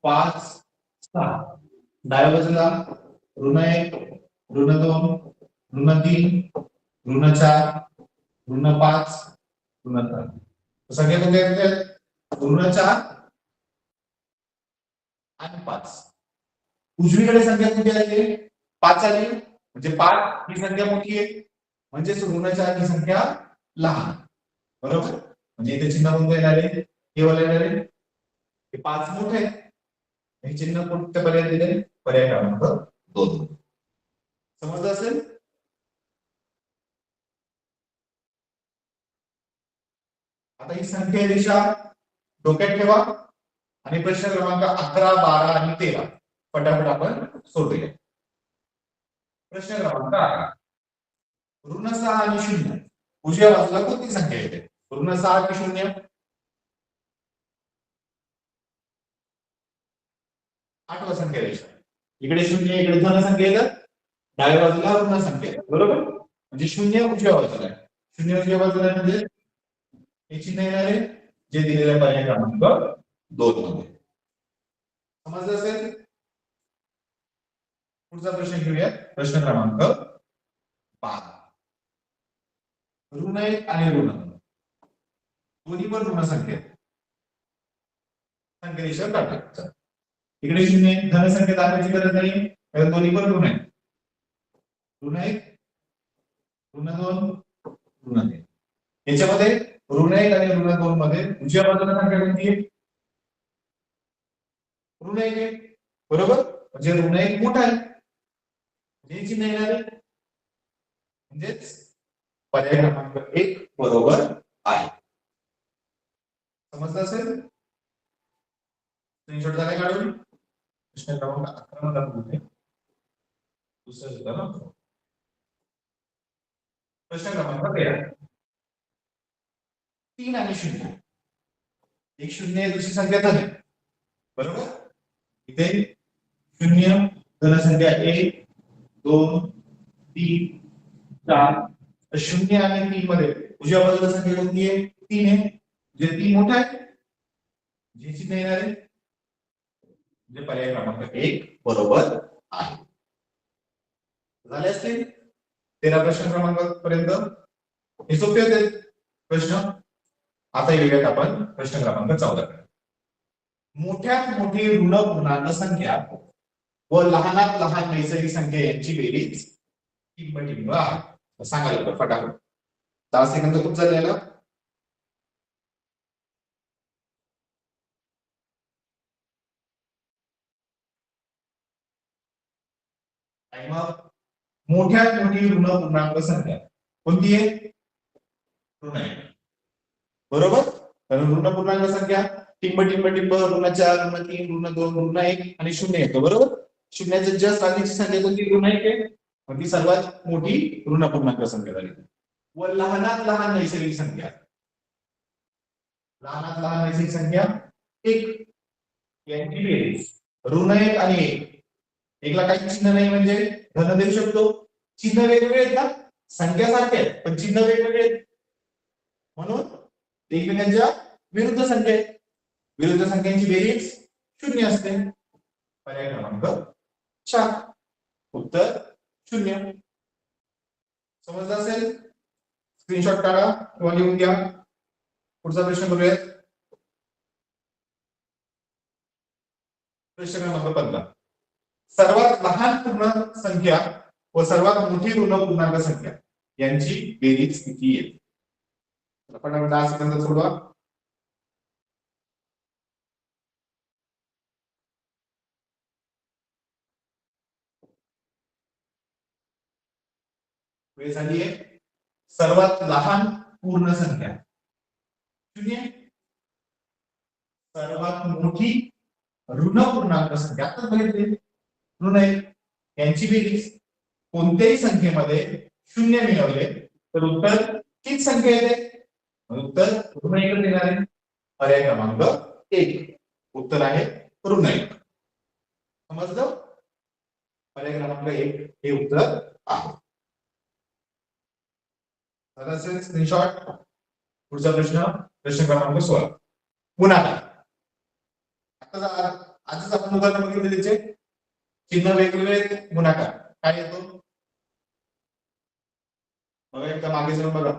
A: 5 6. डाव्या बाजूला ऋण 1 ऋण 2 ऋण 3 ऋण 4 ऋण 5 ऋण 3. संख्या कोणत्या आहेत? ऋण 4 आणि 5. उजवीकडे संख्या कोणती आली? 5 आली, म्हणजे 5 ही संख्या मोठी आहे, म्हणजे ऋण 4 ही संख्या लहान, बरोबर? म्हणजे इथे चिन्ह कोणते येणार आहे? केवळ येणार आहे. हे 5 मोठे आहे, हे चिन्ह कोणत्या पर्याय दिले? पर्याय क्रमांक 2. समजलं असेल? आता ही संख्या रेषा डोक्यात ठेवा आणि प्रश्न क्रमांक 11 12 आणि 13 पटापट आपण सोडूया. प्रश्न क्रमांक 11, ऋण 6 आणि 0 उजव्या बाजूला कोणती संख्या येते? ऋण 6 की 0? 8वा संख्या रेषा, इकडे 0 इकडे धन संख्या येतात, डाव्या बाजूला ऋण संख्या, बरोबर? म्हणजे 0 उजव्या बाजूला आहे, 0 उजव्या बाजूला आहे म्हणजे हे चिन्ह येणार आहे जे दिलेल्या पर्याय क्रमांक 2 मध्ये. समजलं असेल? पुढचा प्रश्न घेऊया, प्रश्न क्रमांक 12. ऋण 1 आणि ऋण 2 दोन्ही पण ऋण संख्या, संख्या रेषा काढा. इकडे 0 धन संख्या दाखवायची गरज नाही, कारण दोन्ही पण ऋण आहेत. ऋण 1 ऋण 2 ऋण 3. याच्यामध्ये ऋण 1 आणि ऋण 2 मध्ये उजव्या बाजूला संख्या कोणती आहे? ऋण 1 आहे. बरोबर, म्हणजे ऋण 1 मोठा आहे, म्हणजे चिन्ह येणार आहे. म्हणजेच पर्याय क्रमांक 1 बरोबर आहे. समजलं असेल? स्क्रीनशॉट झाला काढून. प्रश्न क्रमांक 11 मध्ये बोलते. दुसरा होता ना प्रश्न क्रमांक 13. 3 आणि 0. एक 0 आहे, दुसरी संख्या धन आहे. बरोबर, इथे 0 धन संख्या 1 2 3 4. 0 आणि 3 मध्ये उजव्या बाजूला संख्या कोणती आहे? 3 आहे, म्हणजे 3 मोठा आहे, जे चिन्ह येणार आहे. म्हणजे पर्याय क्रमांक 1 बरोबर आहे. झाले असतील 13 प्रश्न क्रमांक पर्यंत. हे सोपे होते प्रश्न. आता येऊयात आपण प्रश्न क्रमांक 14 कडे. मोठ्यात मोठी ऋण पूर्णांक संख्या व लहानात लहान नैसर्गिक संख्या यांची बेरीज टिंब आहे. सांगा लवकर फटाफट. 10 सेकंद खूप झालेला. मोठ्यात मोठी ऋण पूर्णांक संख्या कोणती आहे? ऋण आहे. बरोबर, कारण ऋण पूर्णांक संख्या टिंब टिंब टिंब ऋण 4 ऋण 3 ऋण 2 ऋण 1 आणि 0 येतो. बरोबर, शून्याच्या जस्ट आधीची संख्या कोणती? ऋण 1 आहे, ती सर्वात मोठी ऋण पूर्णांक संख्या झाली. व लहानात लहान नैसर्गिक संख्या, लहानात लहान नैसर्गिक संख्या 1 यांची बेरीज ऋण 1 आणि 1. एकला काही चिन्ह नाही म्हणजे धन देऊ शकतो. चिन्ह वेगवेगळे आहेत ना, संख्या सारख्या आहेत पण चिन्ह वेगवेगळे आहेत, म्हणून एकमेकांच्या विरुद्ध संख्या आहेत. विरुद्ध संख्यांची बेरीज 0 असते. पर्याय क्रमांक 4 उत्तर 0. समजलं असेल? स्क्रीनशॉट काढा किंवा लिहून घ्या. पुढचा प्रश्न करूयात. प्रश्न क्रमांक 15. सर्वात लहान पूर्ण संख्या व सर्वात मोठी ऋण पूर्णांक संख्या यांची बेरीज किती येते? आपण 10 सेकंद सोडवा. वेळ झाली आहे. सर्वात लहान पूर्ण संख्या 0. सर्वात मोठी ऋण पूर्णांक संख्या आता बघितली ऋण 1 यांची बेरीज. कोणत्याही संख्येमध्ये 0 मिळवले तर उत्तर तीच संख्या येते, उत्तर ऋण 1 येणार आहे. पर्याय क्रमांक 1 उत्तर आहे ऋण 1. समजलं? पर्याय क्रमांक 1 हे उत्तर आहे. स्क्रीनशॉट. पुढचा प्रश्न प्रश्न क्रमांक 16. गुणाकार. आता आजच आपण उदाहरण बघितले, त्याचे चिन्ह वेगवेगळे गुणाकार काय येतो बघा. एकदा मागे जाऊन बघा,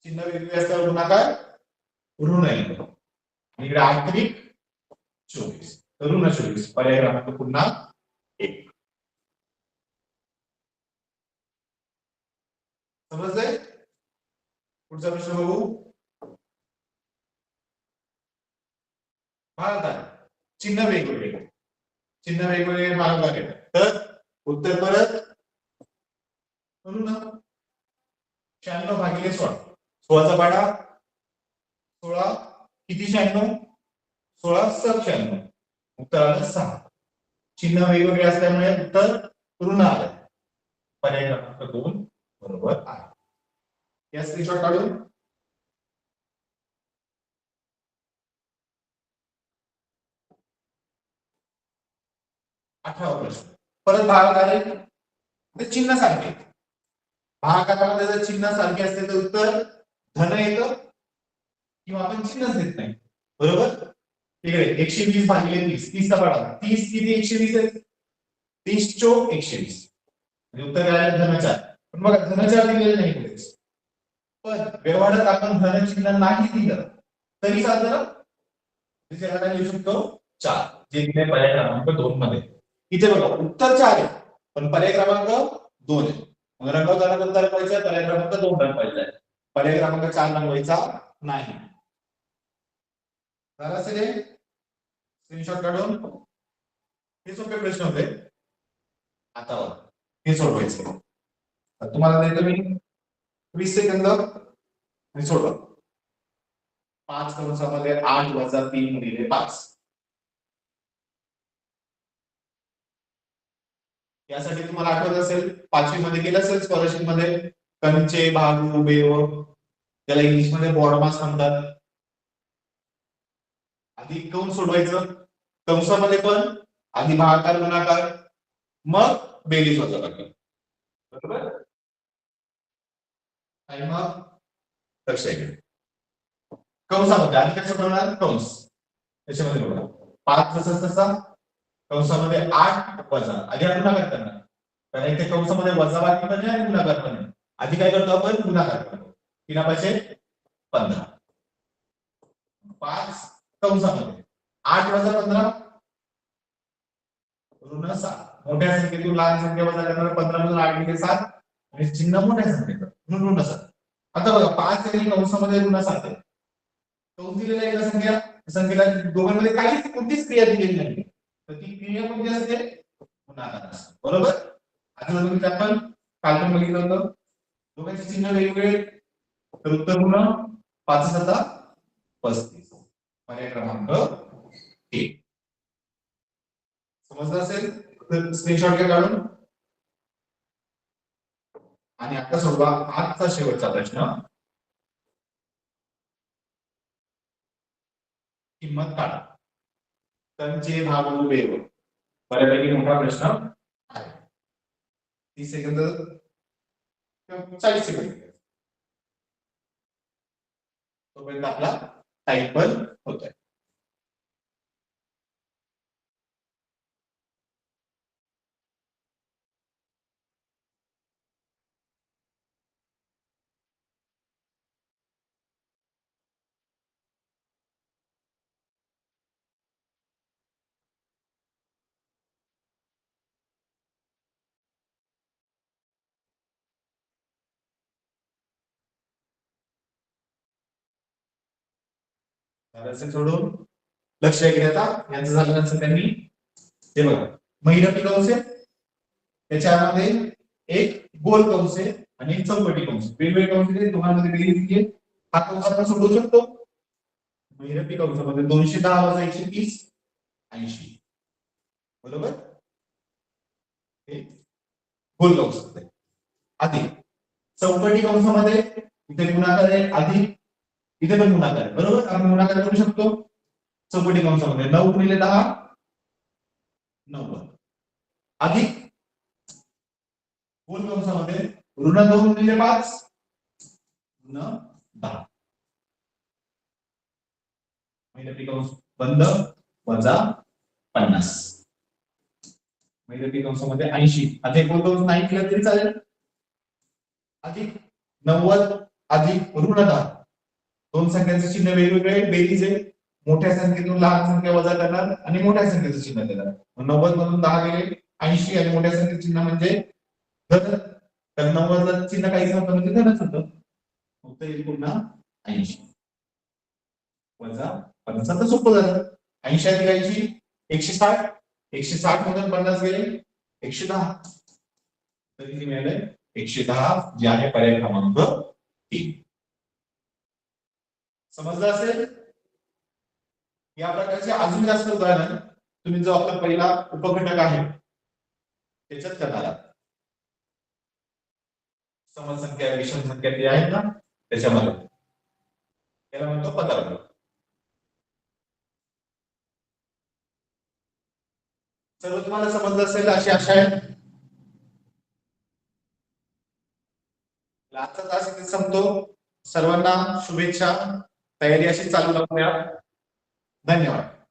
A: चिन्ह वेगवेगळे असल्यावर गुणाकार ऋण येतो. इकडे 8 त्रिक 24 ऋण 24. पर्याय क्रमांक पुन्हा 1. समजलंय? पुढचा प्रश्न बघू. भागाकार. चिन्ह वेगवेगळे, चिन्ह वेगवेगळे भागाकार येतात, तर उत्तर परत ऋण 96 भागिले 16. 16 चा पाढा 16 किती 96, 16 7 96. उत्तर आलं 6. चिन्ह वेगवेगळे असल्यामुळे उत्तर ऋण आलं. पर्याय क्रमांक 2 बरोबर आहे. या स्क्रीनशॉट काढून. प्रश्न परत भागाकार आहे, चिन्ह सारखे. भागाकारामध्ये जर चिन्ह सारखे असते तर उत्तर धन येतं किंवा आपण चिन्हच देत नाही. बरोबर, इकडे 120 भागिले 30. 30 चा पाढा 30 किती 120 आहे, 30 चोक 120. म्हणजे उत्तर काय आलं धन 4. पण बघा धन 4 दिलेलं नाही इकडे, पण व्यवहारात आपण धन चिन्ह नाही दिलं तरी साधारण त्याला लिहू शकतो 4, जे दिले पर्याय क्रमांक 2 मध्ये. इथे बघा उत्तर 4 आहे पण पर्याय क्रमांक 2 आहे, मग रंगवताना कोणता रंगवायचा? पर्याय क्रमांक 2 रंगवायचा आहे. पर्याय क्रमांक 4 रंगवायचा नाही. झालं असेल हे स्क्रीनशॉट काढून. हे सोपे प्रश्न होते. आता हे सोडवायचं. तुम्हाला देतो मी 20 सेकंद आणि सोडवा. 5 कंसामध्ये 8 वजा 3 गुणिले 5. यासाठी तुम्हाला आठवत असेल 5वी मध्ये केलं असेल स्कॉलरशिप मध्ये कंचे भाग उभे व त्याला इंग्लिश मध्ये बॉर्ड मास म्हणतात. आधी कंस सोडवायचं, कंसामध्ये पण आधी भागाकार गुणाकार मग बेरीज वजाबाकी. बरोबर? आणि मग लक्ष द्या कंसामध्ये आधी काय सोडवणार? कंस त्याच्यामध्ये बघा 5 तसा कंसामध्ये 8 वजा आधी आपण गुणाकार करणार कारण इथे कंसामध्ये वजाबाकी पण आहे आणि गुणाकार पण आहे. आधी काय करतो आपण? गुणाकार करतो. 3 5 15. 5 कंसामध्ये 8 वजा 15 ऋण 7. मोठ्या संख्येतून लहान संख्या वजा करणार 15 मधून 8 गेले 7 आणि चिन्ह मोठ्या संख्येचं म्हणून ऋण 7. आता बघा 5 आणि कंसामध्ये ऋण 7 आहे. कंस दिलेला एका संख्येला दोघांमध्ये काहीच कोणतीच क्रिया दिलेली नाही. तर ती क्रिया कोणती असते? गुणाकार असते. बरोबर? आता बघितलं आपण काल पण बघितलं होतं दोघांचे चिन्ह वेगवेगळे तर उत्तर ऋण 5 7 35. पर्याय क्रमांक 1. समजलं असेल तर स्क्रीनशॉट घ्या काढून. आणि आता सोडवा आजचा शेवटचा प्रश्न. किंमत काढा. कंचे भाग उभे बऱ्यापैकी मोठा प्रश्न आहे. 30 सेकंद 40 सेकंद तोपर्यंत आपला टाइम पण होतोय. सोडून लक्ष द्या. यांचं झालं नसेल त्यांनी हे बघा महिरपी कंस आहे त्याच्यामध्ये एक गोल कंस आहे आणि एक चौकटी कंस. वेगवेगळे कंस आहेत दोघांमध्ये बेरीज आहे. हा कंस आपण सोडवू शकतो. महिरपी कंसामध्ये 210 वजा 130 80. बरोबर? हे गोल कंस आहे. आधी चौकटी कंसामध्ये इथे गुणाकार आहे आधी इथे पण गुणाकार आहे. बरोबर? आपण गुणाकार करू शकतो. चौकटी कंसामध्ये 9 गुणिले 10 90 अधिक गोल कंसामध्ये ऋण 2 गुणिले 5 ऋण 10. महिरपी कंस बंद वजा 50. महिरपी कंसामध्ये 80 अधिक गोल कंस नाही केलं तरी चालेल. अधिक 90 अधिक ऋण 10. दोन संख्यांचे चिन्ह वेगवेगळे बेरीज आहे. मोठ्या संख्येतून लहान संख्या वजा करणार आणि मोठ्या संख्येचं चिन्ह देणार. 90 मधून 10 गेले 80 आणि मोठ्या संख्येचं चिन्ह म्हणजे धन. तर 90 चं चिन्ह काहीच नव्हतं म्हणजे धनच होतं. उत्तर येईल पुन्हा 80 वजा 50. तर सोपं झालं. 80 अधिक 80 160. 160 मधून 50 गेले 110. तर किती मिळाले? 110 जे आहे पर्याय क्रमांक 3. समजलं असेल? या प्रकारचे अजून जास्त उदाहरण तुम्ही जो आपला पहिला उपघटक आहे त्याच्यात करणार आहात. समसंख्या विषम संख्या ते आहेत ना त्याच्यामध्ये त्याला म्हणतो पदार्थ. सर्व तुम्हाला समजलं असेल अशी आशा आहे. आजचा तास इथे संपतो. सर्वांना शुभेच्छा. तयारी अशी चालू राहू द्या. धन्यवाद.